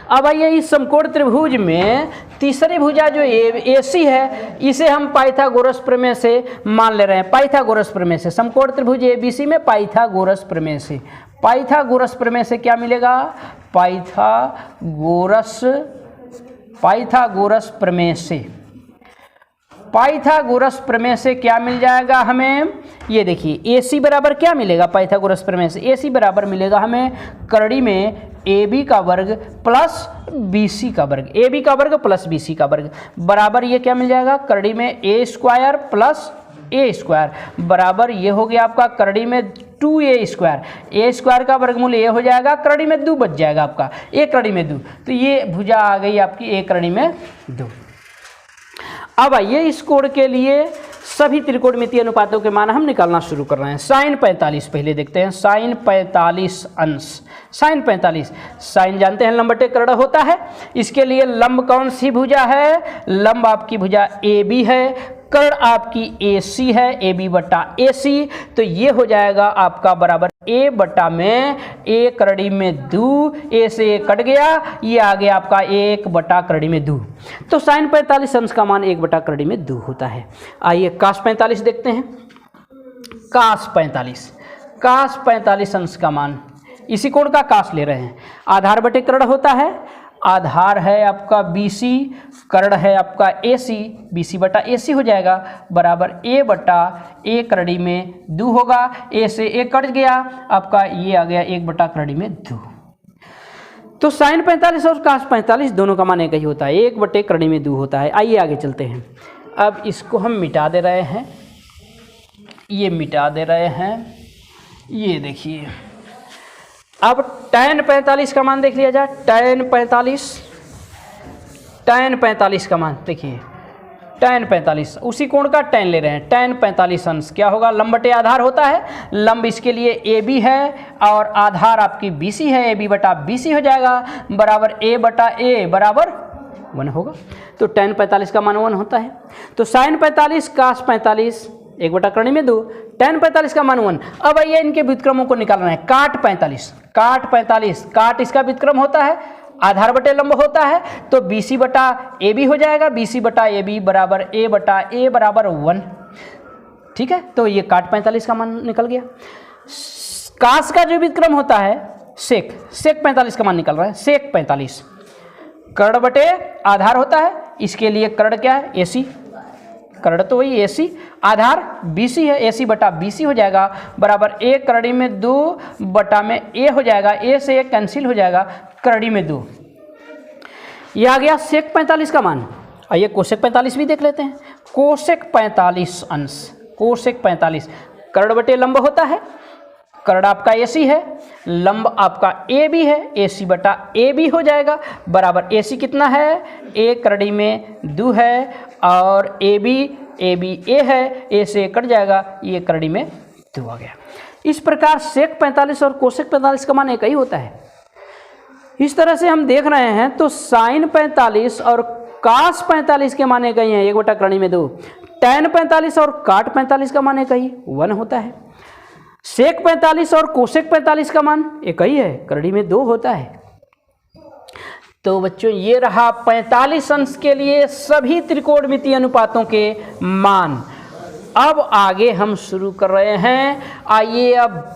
Speaker 1: अब आइए इस समकोण त्रिभुज में तीसरी भुजा जो ए सी है, इसे हम पाइथागोरस प्रमेय से मान ले रहे हैं। पाइथागोरस प्रमेय से समकोण त्रिभुज ए बी सी में पाइथागोरस प्रमेय से, पाइथागोरस प्रमेय से क्या मिलेगा, पाइथागोरस प्रमेय से, पाइथागोरस प्रमेय से क्या मिल जाएगा हमें, ये देखिए ए सी बराबर क्या मिलेगा पाइथागोरस प्रमेय से, ए सी बराबर मिलेगा हमें करड़ी में ए बी का वर्ग प्लस बी सी का वर्ग, ए बी का वर्ग प्लस बी सी का वर्ग बराबर ये क्या मिल जाएगा, करड़ी में ए स्क्वायर प्लस ए स्क्वायर बराबर ये हो गया आपका करड़ी में 2a स्क्वायर, ए स्क्वायर का वर्गमूल ये हो जाएगा, करड़ी में 2 बच जाएगा आपका, ए करड़ी में 2, तो ये भुजा आ गई आपकी ए करड़ी में 2। अब आइए इस कोण के लिए सभी त्रिकोणमितीय अनुपातों के मान हम निकालना शुरू कर रहे हैं। साइन 45 पहले देखते हैं, साइन 45 अंश, साइन 45, साइन जानते हैं लंब बटे कर्ण होता है। इसके लिए लंब कौन सी भुजा है, लंब आपकी भुजा ए बी है, कर्ण आपकी ए सी है, ए बी बटा ए सी, तो ये हो जाएगा आपका बराबर ए बटा में ए करड़ी में 2, ए से ए कट गया, ये आ गया आपका 1 बटा करड़ी में 2। तो साइन 45 अंश का मान 1 बटा करड़ी में 2 होता है। आइए कास 45 देखते हैं, कास 45 अंश का मान, इसी कोण का कास ले रहे हैं। आधार बटे कर्ण होता है, आधार है आपका BC, कर्ण है आपका AC, BC बटा AC हो जाएगा बराबर A बटा A करड़ी में 2 होगा, A से A कट गया आपका, ये आ गया 1 बटा करड़ी में 2। तो साइन 45 और कास 45 दोनों का मान एक ही होता है, 1 बटे करड़ी में 2 होता है। आइए आगे चलते हैं। अब इसको हम मिटा दे रहे हैं, ये मिटा दे रहे हैं, ये देखिए। अब tan 45 का मान देख लिया जाए, tan 45 का मान देखिए, tan 45 उसी कोण का tan ले रहे हैं, tan 45 अंश क्या होगा, लंब बटे आधार होता है, लंब इसके लिए ए बी है और आधार आपकी बी सी है, ए बी बटा बी सी हो जाएगा बराबर ए बटा ए बराबर 1 होगा। तो tan 45 का मान 1 होता है। तो sin 45 कास 45 1 बटा करणी में 2, tan 45 का मान 1। अब आइए इनके व्युत्क्रमों को निकालना है। काट 45, काट इसका व्युत्क्रम होता है, आधार बटे लंब होता है, तो BC बटा AB हो जाएगा, BC बटा AB बराबर A बटा A बराबर 1। ठीक है, तो ये काट 45 का मान निकल गया। कास का जो व्युत्क्रम होता है सेक 45 का मान निकल रहा है, सेक 45 कर्ण बटे आधार होता है, इसके लिए कर्ण क्या है AC, कर्ण तो वही AC, आधार BC है, AC बटा BC हो जाएगा बराबर A करड़ी में 2 बटा में A हो जाएगा, A से A कैंसिल हो जाएगा, करड़ी में 2। ये आ गया सेक 45 का मान। आइए कोसेक 45 भी देख लेते हैं। कोसेक 45 अंश, कोसेक 45 कर्ण बटे लंब होता है, कर्ण आपका AC है, लंब आपका AB है, AC बटा AB हो जाएगा बराबर AC कितना है, A करड़ी में 2 है और AB A है, A से कट जाएगा, ये करड़ी में 2 आ गया। इस प्रकार सेक 45 और कोसेक 45 का मान एक ही होता है। इस तरह से हम देख रहे हैं तो साइन 45 और कास 45 के मान एक ही हैं, 1 बटा करणी में 2। tan 45 और काट 45 का मान एक ही 1 होता है। सेक 45 और कोसेक 45 का मान एक ही है, करड़ी में 2 होता है। तो बच्चों ये रहा 45 अंश के लिए सभी त्रिकोणमितीय अनुपातों के मान। अब आगे हम शुरू कर रहे हैं। आइए अब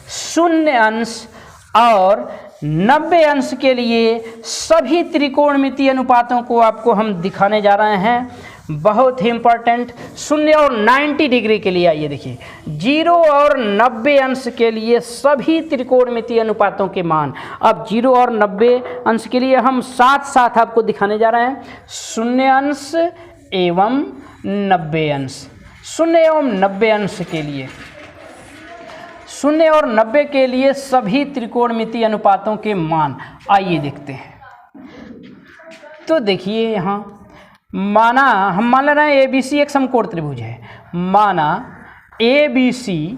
Speaker 1: 0 अंश और 90 अंश के लिए सभी त्रिकोणमितीय अनुपातों को आपको हम दिखाने जा रहे हैं। बहुत ही इंपॉर्टेंट 0 और 90 डिग्री के लिए आइए देखिए 0 और 90 अंश के लिए सभी त्रिकोणमितीय अनुपातों के मान। अब 0 और 90 अंश के लिए हम साथ साथ आपको दिखाने जा रहे हैं 0 अंश एवं 90 अंश। 0 एवं 90 अंश के लिए 0 और 90 के लिए सभी त्रिकोणमितीय अनुपातों के मान आइए देखते हैं। तो देखिए यहाँ माना हम मान ले रहे हैं ABC एक समकोण त्रिभुज है। माना ABC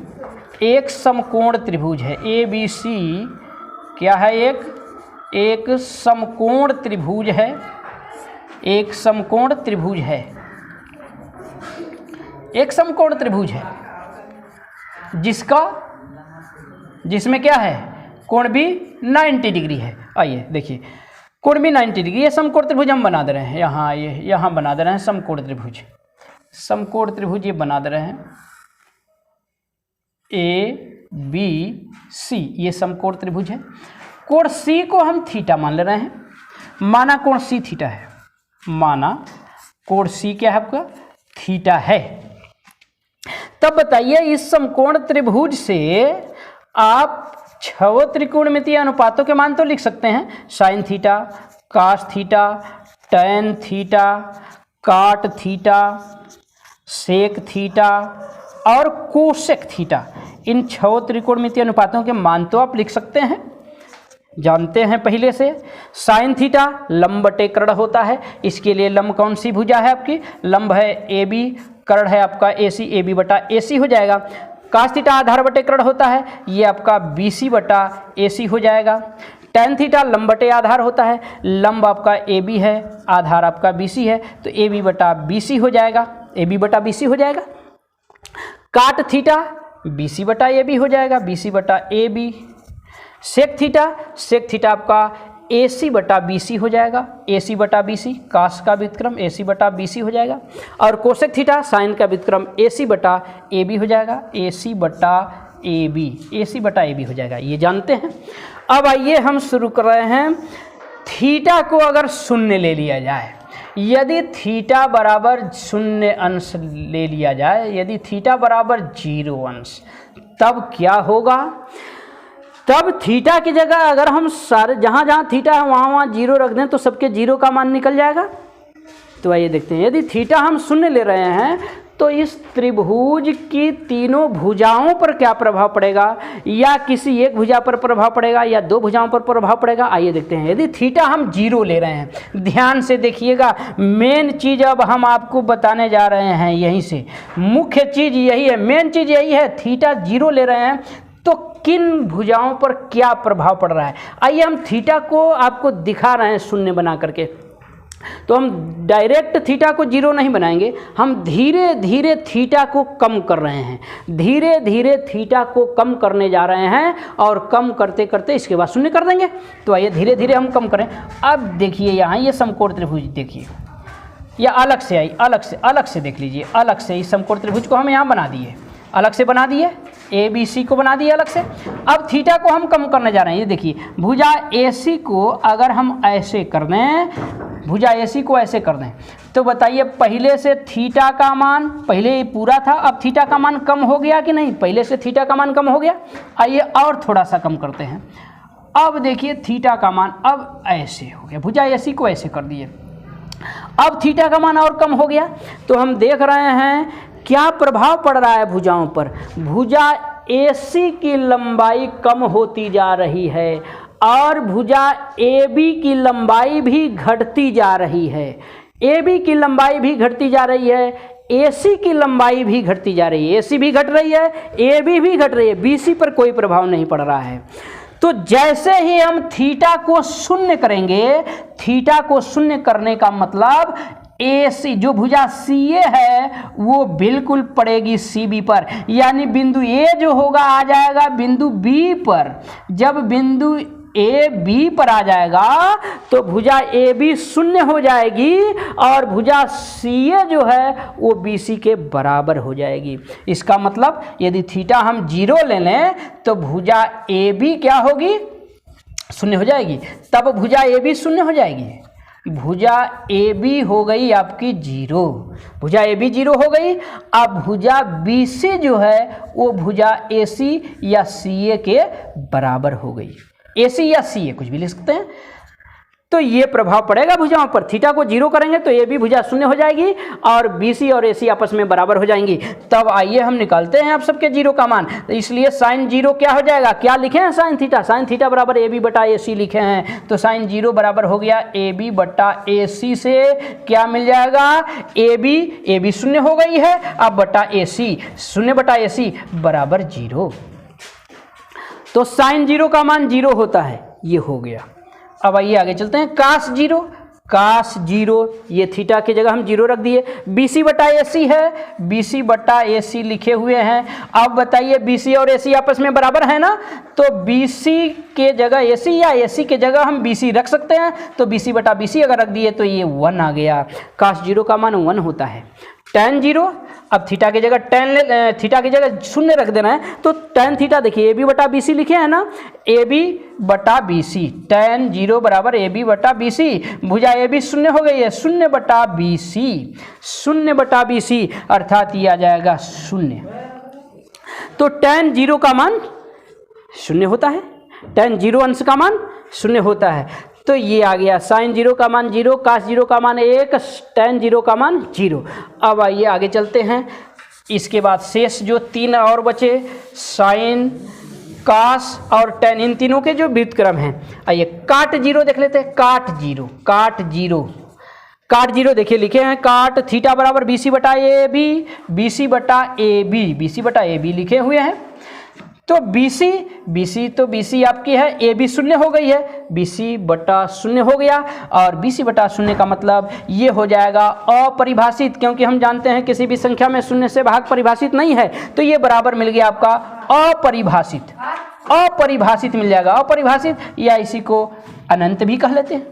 Speaker 1: एक समकोण त्रिभुज है। ABC क्या है? एक समकोण त्रिभुज है। एक समकोण त्रिभुज है। एक समकोण त्रिभुज है जिसमें क्या है? कोण भी 90 डिग्री है। आइए देखिए कोण भी 90 डिग्री। ये समकोण त्रिभुज हम बना दे रहे हैं। यहाँ बना दे रहे हैं समकोण त्रिभुज। समकोण त्रिभुज ये बना दे रहे हैं ABC। ये समकोण त्रिभुज है। कोण C को हम थीटा मान ले रहे हैं। माना कोण C थीटा है। माना कोण C क्या है? आपका थीटा है। तब बताइए इस समकोण त्रिभुज से आप 6 त्रिकोणमितीय अनुपातों के मान तो लिख सकते हैं। Sine theta, cos theta, tan theta, cot theta, sec theta और कोसेक थीटा। इन 6 त्रिकोणमितीय अनुपातों के मान तो आप लिख सकते हैं, जानते हैं पहले से। साइन थीटा लंब बटे कर्ण होता है। इसके लिए लंब कौन सी भुजा है? आपकी लंब है AB, कर्ण है आपका AC, AB बटा AC हो जाएगा। कास थीटा आधार बटे कर्ण होता है, ये आपका BC बटा AC हो जाएगा। टैन थीटा लंब बटे आधार होता है, लंब आपका AB है, आधार आपका BC है, तो AB बटा BC हो जाएगा। AB बटा BC हो जाएगा। काट थीटा BC बटा AB हो जाएगा, BC बटा AB। सेक थीटा आपका AC बटा BC हो जाएगा, AC बटा BC। कास का व्युत्क्रम AC बटा BC हो जाएगा। और कोसेक थीटा साइन का व्युत्क्रम AC बटा AB हो जाएगा, AC बटा AB हो जाएगा। ये जानते हैं। अब आइए हम शुरू कर रहे हैं। थीटा को अगर 0 ले लिया जाए, यदि थीटा बराबर 0 अंश ले लिया जाए, यदि थीटा बराबर 0 अंश, तब क्या होगा? तब थीटा की जगह अगर हम सारे जहाँ थीटा है वहाँ 0 रख दें तो सबके 0 का मान निकल जाएगा। तो आइए देखते हैं। यदि थीटा हम 0 ले रहे हैं तो इस त्रिभुज की तीनों भुजाओं पर क्या प्रभाव पड़ेगा? या किसी एक भुजा पर प्रभाव पड़ेगा या 2 भुजाओं पर प्रभाव पड़ेगा? आइए देखते हैं। यदि थीटा हम 0 ले रहे हैं, ध्यान से देखिएगा, मेन चीज़ अब हम आपको बताने जा रहे हैं। यहीं से मुख्य चीज़ यही है, मेन चीज़ यही है। थीटा 0 ले रहे हैं तो किन भुजाओं पर क्या प्रभाव पड़ रहा है? आइए हम थीटा को आपको दिखा रहे हैं 0 बना करके। तो हम डायरेक्ट थीटा को 0 नहीं बनाएंगे, हम धीरे धीरे थीटा को कम कर रहे हैं। धीरे धीरे थीटा को कम करने जा रहे हैं और कम करते करते इसके बाद 0 कर देंगे। तो आइए धीरे धीरे हम कम करें। अब देखिए यहाँ ये समकोण त्रिभुज देखिए, या अलग से आई, अलग से देख लीजिए। अलग से इस समकोण त्रिभुज को हम यहाँ बना दिए, अलग से बना दिए, ABC को बना दिए अलग से। अब थीटा को हम कम करने जा रहे हैं। ये देखिए भुजा AC को अगर हम ऐसे कर दें, भुजा AC को ऐसे कर दें, तो बताइए पहले से थीटा का मान, पहले ये पूरा था, अब थीटा का मान कम हो गया कि नहीं? पहले से थीटा का मान कम हो गया। आइए और थोड़ा सा कम करते हैं। अब देखिए थीटा का मान अब ऐसे हो गया, भुजा AC को ऐसे कर दिए, अब थीटा का मान और कम हो गया। तो हम देख रहे हैं क्या प्रभाव पड़ रहा है भुजाओं पर। भुजा AC की लंबाई कम होती जा रही है और भुजा AB की लंबाई भी घटती जा रही है। AB की लंबाई भी घटती जा रही है, AC की लंबाई भी घटती जा रही है। AC भी घट रही है, AB भी घट रही है, BC पर कोई प्रभाव नहीं पड़ रहा है। तो जैसे ही हम थीटा को 0 करेंगे, थीटा को 0 करने का मतलब AC जो भुजा CA है वो बिल्कुल पड़ेगी CB पर, यानी बिंदु A जो होगा आ जाएगा बिंदु B पर। जब बिंदु ए बी पर आ जाएगा तो भुजा ए बी शून्य हो जाएगी और भुजा सी ए जो है वो बी सी के बराबर हो जाएगी। इसका मतलब यदि थीटा हम 0 ले लें तो भुजा ए बी क्या होगी, शून्य हो जाएगी, तब भुजा ए बी शून्य हो जाएगी। भुजा ए बी हो गई आपकी 0, भुजा ए बी 0 हो गई। अब भुजा बी सी जो है वो भुजा ए सी या सी ए के बराबर हो गई। ए सी या सी ए कुछ भी लिख सकते हैं। तो ये प्रभाव पड़ेगा भुजाओं पर। थीटा को 0 करेंगे तो ए बी भुजा शून्य हो जाएगी और बी सी और ए सी आपस में बराबर हो जाएंगी। तब आइए हम निकालते हैं आप सबके 0 का मान। तो इसलिए साइन 0 क्या हो जाएगा, क्या लिखे हैं साइन थीटा बराबर ए बी बटा ए सी लिखे हैं। तो साइन 0 बराबर हो गया ए बी बटा ए सी से क्या मिल जाएगा, ए बी शून्य हो गई है, अब बटा ए सी, शून्य बटा ए सी बराबर 0। तो साइन 0 का मान 0 होता है, ये हो गया। अब आइए आगे चलते हैं। कास 0 ये थीटा की जगह हम 0 रख दिए। बी सी बटा ए सी है, बी सी बटा ए सी लिखे हुए हैं। अब बताइए बी सी और ए सी आपस में बराबर है ना, तो बी सी के जगह ए सी या ए सी के जगह हम बी सी रख सकते हैं। तो बी सी बटा बी सी अगर रख दिए तो ये 1 आ गया। कास 0 का मान 1 होता है। tan 0, अब थीटा की जगह थीटा की जगह 0 रख देना है तो tan थीटा देखिए ए बी बटा बी सी लिखे हैं ना, ए बी बटा बी सी, tan 0 बराबर ए बी बटा बी सी। भुजा ए बी शून्य हो गई है, 0 बटा बी सी अर्थात ये आ जाएगा 0। तो tan 0 का मान 0 होता है, tan 0 अंश का मान 0 होता है। तो ये आ गया साइन 0 का मान 0, कास 0 का मान 1, tan 0 का मान 0। अब आइए आगे चलते हैं। इसके बाद शेष जो 3 और बचे, साइन, कास और tan, इन तीनों के जो व्युत्क्रम हैं। आइए काट 0 देख लेते हैं। काट 0 देखिए लिखे हैं, काट थीटा बराबर बी सी बटा ए बी लिखे हुए हैं। तो बी सी आपकी है, ए बी शून्य हो गई है, बी सी बटा 0 हो गया और बी सी बटा 0 का मतलब ये हो जाएगा अपरिभाषित, क्योंकि हम जानते हैं किसी भी संख्या में 0 से भाग परिभाषित नहीं है। तो ये बराबर मिल गया आपका अपरिभाषित मिल जाएगा, अपरिभाषित, या इसी को अनंत भी कह लेते हैं।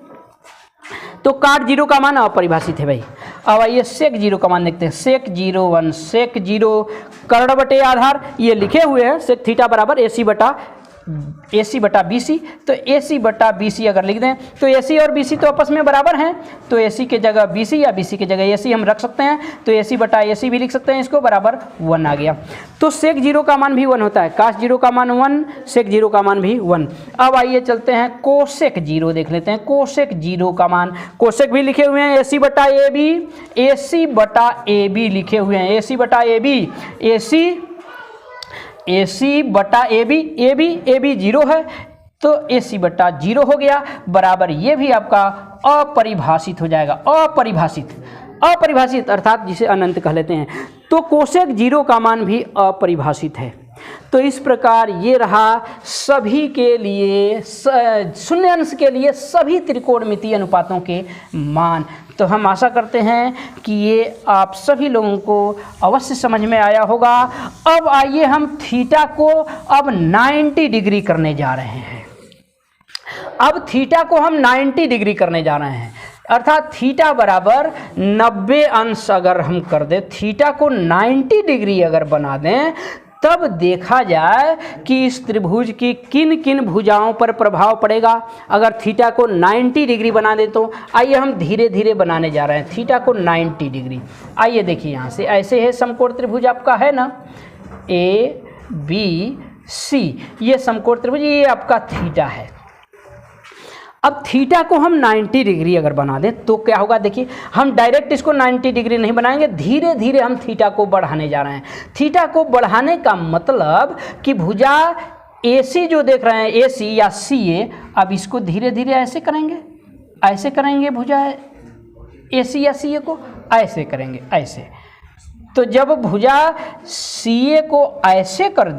Speaker 1: तो काट 0 का मान अपरिभाषित है भाई। अब आइए सेक 0 का मान देखते हैं। सेक 0 कर्ण बटे आधार ये लिखे हुए हैं। सेक थीटा बराबर ए सी बटा बी सी। तो ए सी बटा बी सी अगर लिख दें तो ए सी और बी सी तो आपस में बराबर हैं, तो ए सी के जगह बी सी या बी सी के जगह ए सी हम रख सकते हैं। तो ए सी बटा ए सी भी लिख सकते हैं, इसको बराबर 1 आ गया। तो सेक 0 का मान भी 1 होता है, कास 0 का मान 1, सेक 0 का मान भी 1। अब आइए चलते हैं कोसेक 0 देख लेते हैं। कोसेक 0 का मान, कोसेक भी लिखे हुए हैं, ए सी बटा ए बी लिखे हुए हैं, ए सी बटा ए बी 0 है तो ए सी बटा 0 हो गया, बराबर ये भी आपका अपरिभाषित हो जाएगा। अपरिभाषित अर्थात जिसे अनंत कह लेते हैं। तो कोसेक 0 का मान भी अपरिभाषित है। तो इस प्रकार ये रहा सभी के लिए, शून्य अंश के लिए सभी त्रिकोणमितीय अनुपातों के मान। तो हम आशा करते हैं कि ये आप सभी लोगों को अवश्य समझ में आया होगा। अब आइए हम थीटा को अब 90 डिग्री करने जा रहे हैं। अब थीटा को हम 90 डिग्री करने जा रहे हैं, अर्थात थीटा बराबर 90 अंश अगर हम कर दें, थीटा को 90 डिग्री अगर बना दें, तब देखा जाए कि इस त्रिभुज की किन किन भुजाओं पर प्रभाव पड़ेगा। अगर थीटा को 90 डिग्री बना दे तो आइए हम धीरे धीरे बनाने जा रहे हैं थीटा को 90 डिग्री। आइए देखिए यहाँ से ऐसे है समकोण त्रिभुज आपका है ना, ए बी सी, ये समकोण त्रिभुज, ये आपका थीटा है। अब थीटा को हम 90 डिग्री अगर बना दें तो क्या होगा, देखिए हम डायरेक्ट इसको 90 डिग्री नहीं बनाएंगे, धीरे धीरे हम थीटा को बढ़ाने जा रहे हैं। थीटा को बढ़ाने का मतलब कि भुजा AC जो देख रहे हैं, AC या CA, अब इसको धीरे धीरे ऐसे करेंगे भुजा AC या CA को ऐसे करेंगे, ऐसे। तो जब भुजा CA को ऐसे कर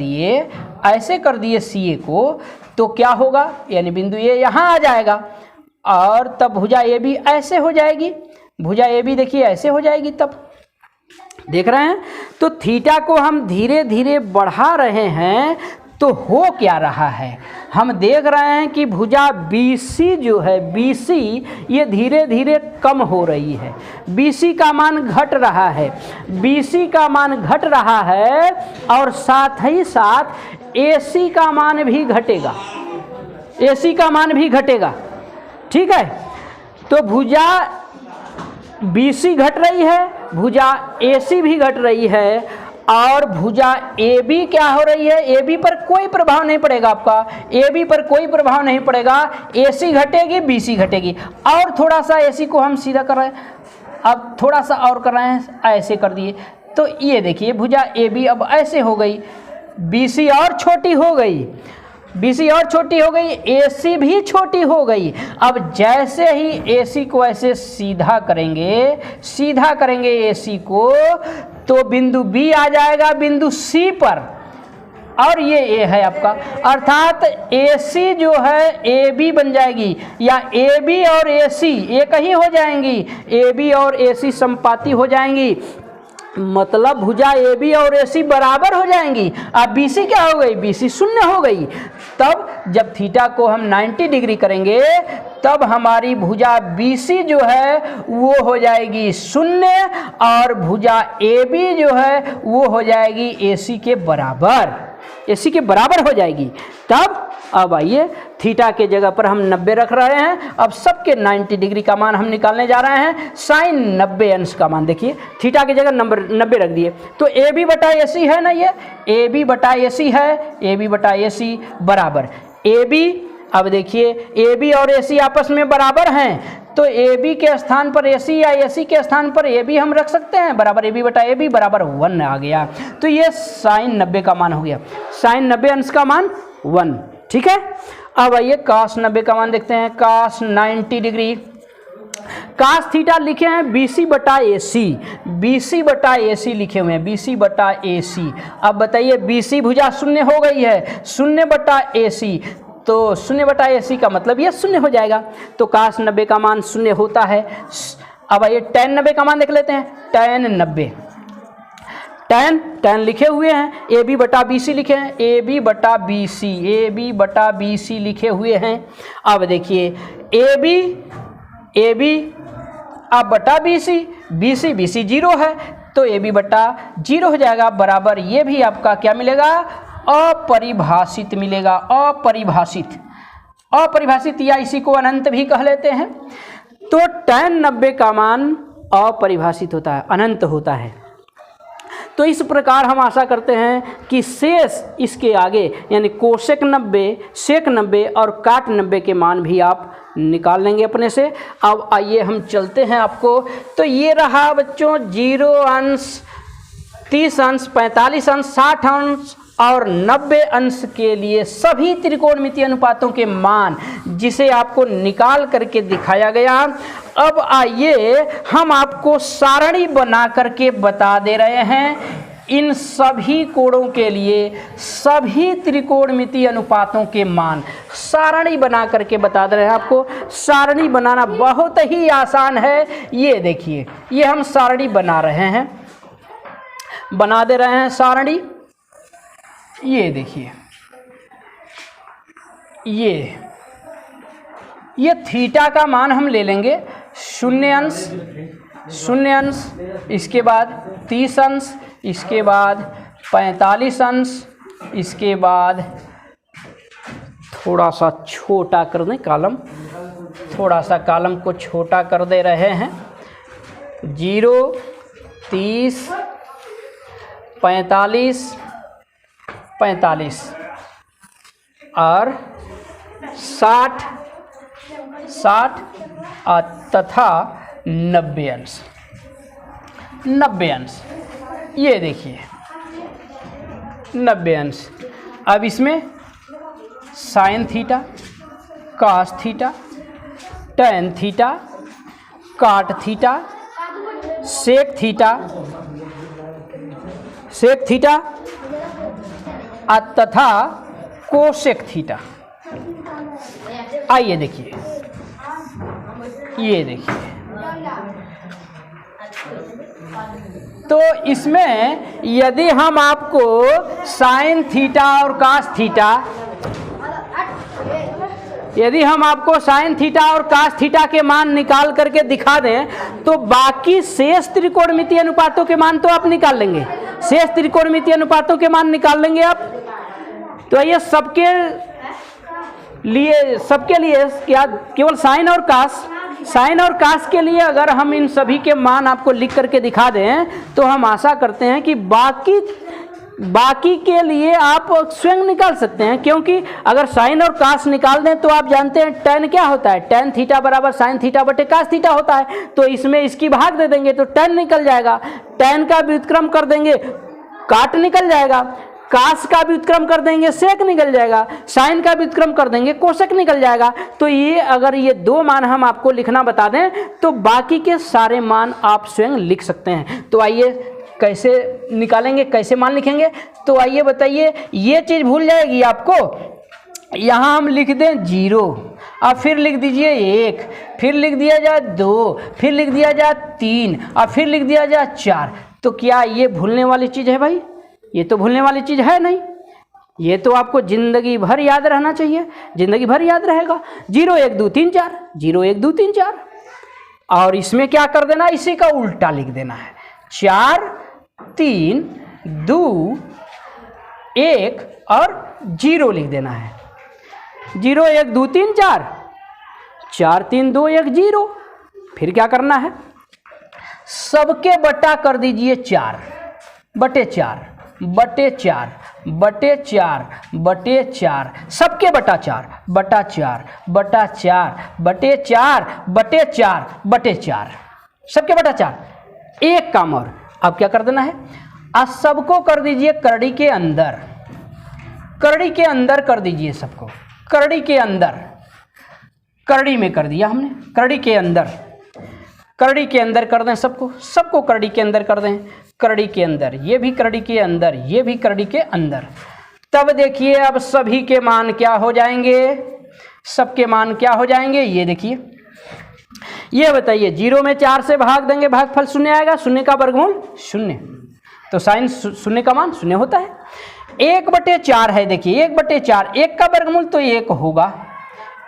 Speaker 1: दिए CA को, तो क्या होगा, यानी बिंदु ए यहाँ आ जाएगा और तब भुजा ए भी ऐसे हो जाएगी, भुजा ए भी देखिए ऐसे हो जाएगी। तब देख रहे हैं, तो थीटा को हम धीरे धीरे बढ़ा रहे हैं तो हो क्या रहा है, हम देख रहे हैं कि भुजा BC जो है, BC ये धीरे धीरे कम हो रही है, BC का मान घट रहा है, BC का मान घट रहा है और साथ ही साथ AC का मान भी घटेगा, AC का मान भी घटेगा। ठीक है, तो भुजा BC घट रही है, भुजा AC भी घट रही है और भुजा AB क्या हो रही है, AB पर कोई प्रभाव नहीं पड़ेगा आपका, AB पर कोई प्रभाव नहीं पड़ेगा, AC घटेगी BC घटेगी। और थोड़ा सा AC को हम सीधा कर रहे हैं, अब थोड़ा सा और कर रहे हैं, ऐसे कर दिए, तो ये देखिए भुजा AB अब ऐसे हो गई, BC और छोटी हो गई, BC और छोटी हो गई, AC भी छोटी हो गई। अब जैसे ही AC को ऐसे सीधा करेंगे AC को, तो बिंदु B आ जाएगा बिंदु C पर और ये A है आपका, अर्थात AC जो है AB बन जाएगी या AB और AC एक ही हो जाएंगी, AB और AC संपाती हो जाएंगी, मतलब भुजा AB और AC बराबर हो जाएंगी। अब BC क्या हो गई, BC शून्य हो गई। तब जब थीटा को हम 90 डिग्री करेंगे तब हमारी भुजा BC जो है वो हो जाएगी शून्य और भुजा AB जो है वो हो जाएगी AC के बराबर, AC के बराबर हो जाएगी। तब अब आइए थीटा के जगह पर हम 90 रख रहे हैं, अब सबके 90 डिग्री का मान हम निकालने जा रहे हैं, साइन 90 अंश का मान देखिए, थीटा की जगह 90 रख दिए, तो AB बटा AC है ना, ये AB बटा AC है, AB बटा AC बराबर AB। अब देखिए AB और AC आपस में बराबर हैं, तो AB के स्थान पर AC या AC के स्थान पर AB हम रख सकते हैं, बराबर AB बटा AB बराबर 1 आ गया। तो ये साइन 90 का मान हो गया, साइन 90 अंश का मान 1। ठीक है, अब आइए कास 90 का मान देखते हैं, कास 90 डिग्री, कास थीटा लिखे हैं BC बटा AC, BC बटा AC लिखे हुए हैं, BC बटा AC। अब बताइए BC भुजा शून्य हो गई है, शून्य बटा AC, तो शून्य बटा AC का मतलब ये शून्य हो जाएगा, तो कास 90 का मान शून्य होता है। अब आइए tan 90 का मान देख लेते हैं, tan 90, tan लिखे हुए हैं, AB बटा BC लिखे हैं, AB बटा BC लिखे हुए हैं। अब देखिए AB अब बटा BC 0 है, तो AB बटा 0 हो जाएगा, बराबर ये भी आपका क्या मिलेगा, अपरिभाषित मिलेगा, अपरिभाषित या इसी को अनंत भी कह लेते हैं। तो tan 90 का मान अपरिभाषित होता है, अनंत होता है। तो इस प्रकार हम आशा करते हैं कि शेष इसके आगे यानी कोसेक 90, सेक 90 और काट 90 के मान भी आप निकाल लेंगे अपने से। अब आइए हम चलते हैं आपको, तो ये रहा बच्चों 0 अंश, 30 अंश, 45 अंश, 60 अंश और 90 अंश के लिए सभी त्रिकोणमितीय अनुपातों के मान, जिसे आपको निकाल करके दिखाया गया। अब आइए हम आपको सारणी बना करके बता दे रहे हैं इन सभी कोणों के लिए सभी त्रिकोणमितीय अनुपातों के मान, सारणी बना करके बता दे रहे हैं आपको। सारणी बनाना बहुत ही आसान है, ये देखिए ये हम सारणी बना रहे हैं, बना दे रहे हैं सारणी। ये देखिए ये थीटा का मान हम ले लेंगे 0 अंश, इसके बाद 30 अंश, इसके बाद 45 अंश, इसके बाद थोड़ा सा छोटा कर दें कॉलम, थोड़ा सा कॉलम को छोटा कर दे रहे हैं। 0, 30, 45 और 60 तथा 90 अंश। ये देखिए 90 अंश। अब इसमें sine theta, cos theta, tan theta, cot theta, sec theta तथा कोसेक थीटा। आइए देखिए, ये देखिए तो इसमें यदि हम आपको साइन थीटा और कास थीटा, यदि हम आपको साइन थीटा और कास थीटा के मान निकाल करके दिखा दें तो बाकी शेष त्रिकोणमितीय अनुपातों के मान तो आप निकाल लेंगे, शेष त्रिकोणमितीय अनुपातों के मान निकाल लेंगे आप। तो ये सबके लिए क्या केवल साइन और कास के लिए अगर हम इन सभी के मान आपको लिख करके दिखा दें तो हम आशा करते हैं कि बाकी के लिए आप स्वयं निकाल सकते हैं, क्योंकि अगर साइन और कास निकाल दें तो आप जानते हैं tan क्या होता है, tan थीटा बराबर साइन थीटा बटे कास थीटा होता है। तो इसमें इसकी भाग दे देंगे तो tan निकल जाएगा, tan का व्युत्क्रम कर देंगे काट निकल जाएगा, कास का व्युत्क्रम कर देंगे सेक निकल जाएगा, साइन का व्युत्क्रम कर देंगे कोसेक निकल जाएगा। तो ये अगर ये दो मान हम आपको लिखना बता दें तो बाकी के सारे मान आप स्वयं लिख सकते हैं। तो आइए कैसे निकालेंगे, कैसे मान लिखेंगे, तो आइए बताइए। ये चीज़ भूल जाएगी आपको, यहाँ हम लिख दें 0, अब फिर लिख दीजिए 1, फिर लिख दिया जाए 2, फिर लिख दिया जाए 3 और फिर लिख दिया जाए 4। तो क्या ये भूलने वाली चीज़ है भाई? ये तो भूलने वाली चीज़ है नहीं, ये तो आपको ज़िंदगी भर याद रहना चाहिए, ज़िंदगी भर याद रहेगा। 0 1 2 3 4, 0 1 2 3 4। और इसमें क्या कर देना, इसी का उल्टा लिख देना है, 4 3 2 1 और 0 लिख देना है। 0 1 2 3 4, 4 3 2 1 0। फिर क्या करना है, सबके बटा कर दीजिए 4 बटे 4 बटे 4 बटे 4 बटे 4, सबके बटा 4 बटा 4 बटा 4 बटे 4 बटे 4 बटे 4, सबके बटा 4। एक काम और, अब क्या कर देना है, आज सबको कर दीजिए करड़ी के अंदर, करड़ी के अंदर कर दीजिए सबको, करड़ी के अंदर, करड़ी में कर दिया हमने, करड़ी के अंदर, करड़ी के अंदर कर दें सबको, सबको करड़ी के अंदर कर दें, करड़ी के अंदर, ये भी करड़ी के अंदर, ये भी करड़ी के अंदर। तब देखिए अब सभी के मान क्या हो जाएंगे, सबके मान क्या हो जाएंगे, ये देखिए, ये बताइए। 0 में 4 से भाग देंगे, भागफल 0 आएगा, 0 का वर्गमूल 0, तो साइन 0 का मान 0 होता है। 1 बटे 4 है, देखिए 1 बटे 4, 1 का वर्गमूल तो 1 होगा,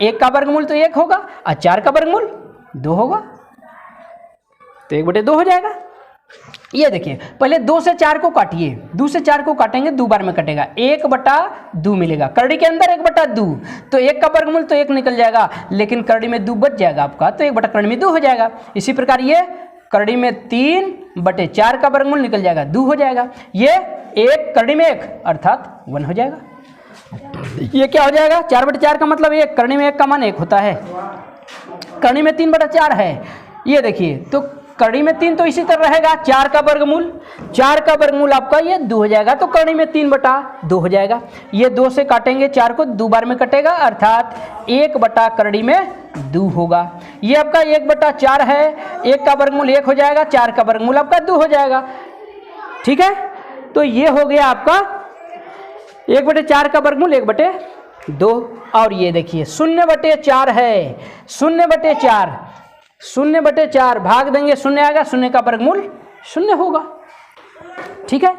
Speaker 1: 1 का वर्गमूल तो 1 होगा और 4 का वर्गमूल 2 होगा, तो 1 बटे 2 हो जाएगा। ये देखिए पहले 2 से 4 को काटिए, 2 से 4 को काटेंगे 2 बार में कटेगा, 1 बटा 2 मिलेगा, करड़ी के अंदर 1 बटा 2, तो 1 का वर्गमूल तो 1 निकल जाएगा, लेकिन करड़ी में 2 बच जाएगा आपका, तो 1 बटा करड़ी में 2 हो जाएगा। इसी प्रकार ये करड़ी में 3 बटे 4 का वर्गमूल निकल जाएगा, 2 हो जाएगा। ये 1 करड़ी में 1 अर्थात 1 हो जाएगा। ये क्या हो जाएगा, 4 बटे 4 का मतलब 1, करड़ी में 1 का मान 1 होता है, करड़ी में 3 बटा 4 है। ये देखिए तो करड़ी में 3 तो इसी तरह रहेगा, 4 का वर्गमूल, 4 का वर्गमूल आपका ये 2 हो जाएगा, तो करड़ी में 3 बटा 2 हो जाएगा। ये 2 से काटेंगे 4 को, 2 बार में कटेगा, अर्थात 1 बटा करड़ी में 2 होगा। ये आपका 1 बटा 4 है, 1 का वर्गमूल 1 हो जाएगा, 4 का वर्गमूल आपका 2 हो जाएगा। ठीक है, तो ये हो गया आपका 1 बटे 4 का वर्गमूल 1 बटे 2। और ये देखिए 0 बटे 4 है, 0 बटे 4, 0 बटे 4 भाग देंगे 0 आएगा, 0 का वर्गमूल 0 होगा। ठीक है,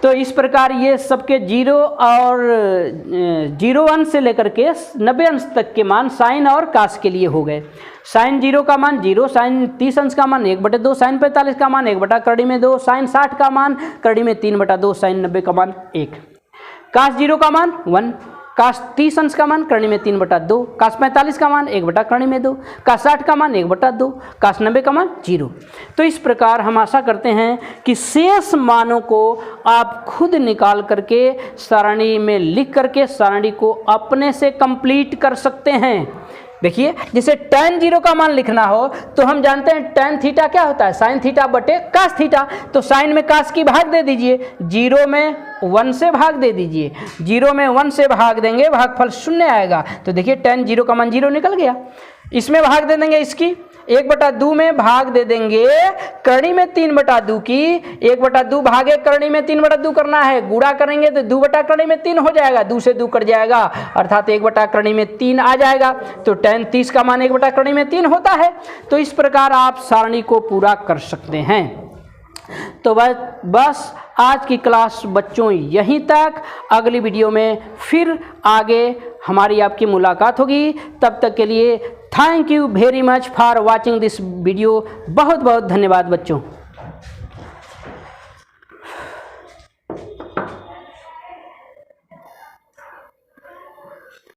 Speaker 1: तो इस प्रकार ये सबके 0 और 0 अंश से लेकर के 90 अंश तक के मान साइन और कास के लिए हो गए। साइन 0 का मान 0, साइन 30 अंश का मान 1 बटे 2, साइन 45 का मान 1 बटा करड़ी में 2, साइन 60 का मान करड़ी में 3 बटा 2, साइन 90 का मान 1, कास 0 का मान 1, कास 30 अंश का मान करणी में 3 बटा 2, कास 45 का मान 1 बटा करणी में 2, कास 60 का मान 1 बटा 2, कास 90 का मान 0। तो इस प्रकार हम आशा करते हैं कि शेष मानों को आप खुद निकाल करके सारणी में लिख करके सारणी को अपने से कंप्लीट कर सकते हैं। देखिए जैसे tan 0 का मान लिखना हो तो हम जानते हैं tan थीटा क्या होता है, साइन थीटा बटे कास थीटा, तो साइन में कास की भाग दे दीजिए, 0 में 1 से भाग दे दीजिए, 0 में 1 से भाग देंगे भागफल 0 आएगा, तो देखिए tan 0 का मान 0 निकल गया। इसमें भाग दे देंगे इसकी 1 बटा 2 में भाग दे देंगे करणी में 3 बटा 2 की, 1 बटा 2 भागे करणी में 3 बटा 2 करना है, गुणा करेंगे तो 2 बटा करणी में 3 हो जाएगा, 2 से 2 कट जाएगा अर्थात 1 बटा करणी में 3 आ जाएगा, तो tan 30 का मान 1 बटा करणी में 3 होता है। तो इस प्रकार आप सारणी को पूरा कर सकते हैं। तो बस आज की क्लास बच्चों यहीं तक। अगली वीडियो में फिर आगे हमारी आपकी मुलाकात होगी। तब तक के लिए thank you very much for watching this video. बहुत बहुत धन्यवाद बच्चों।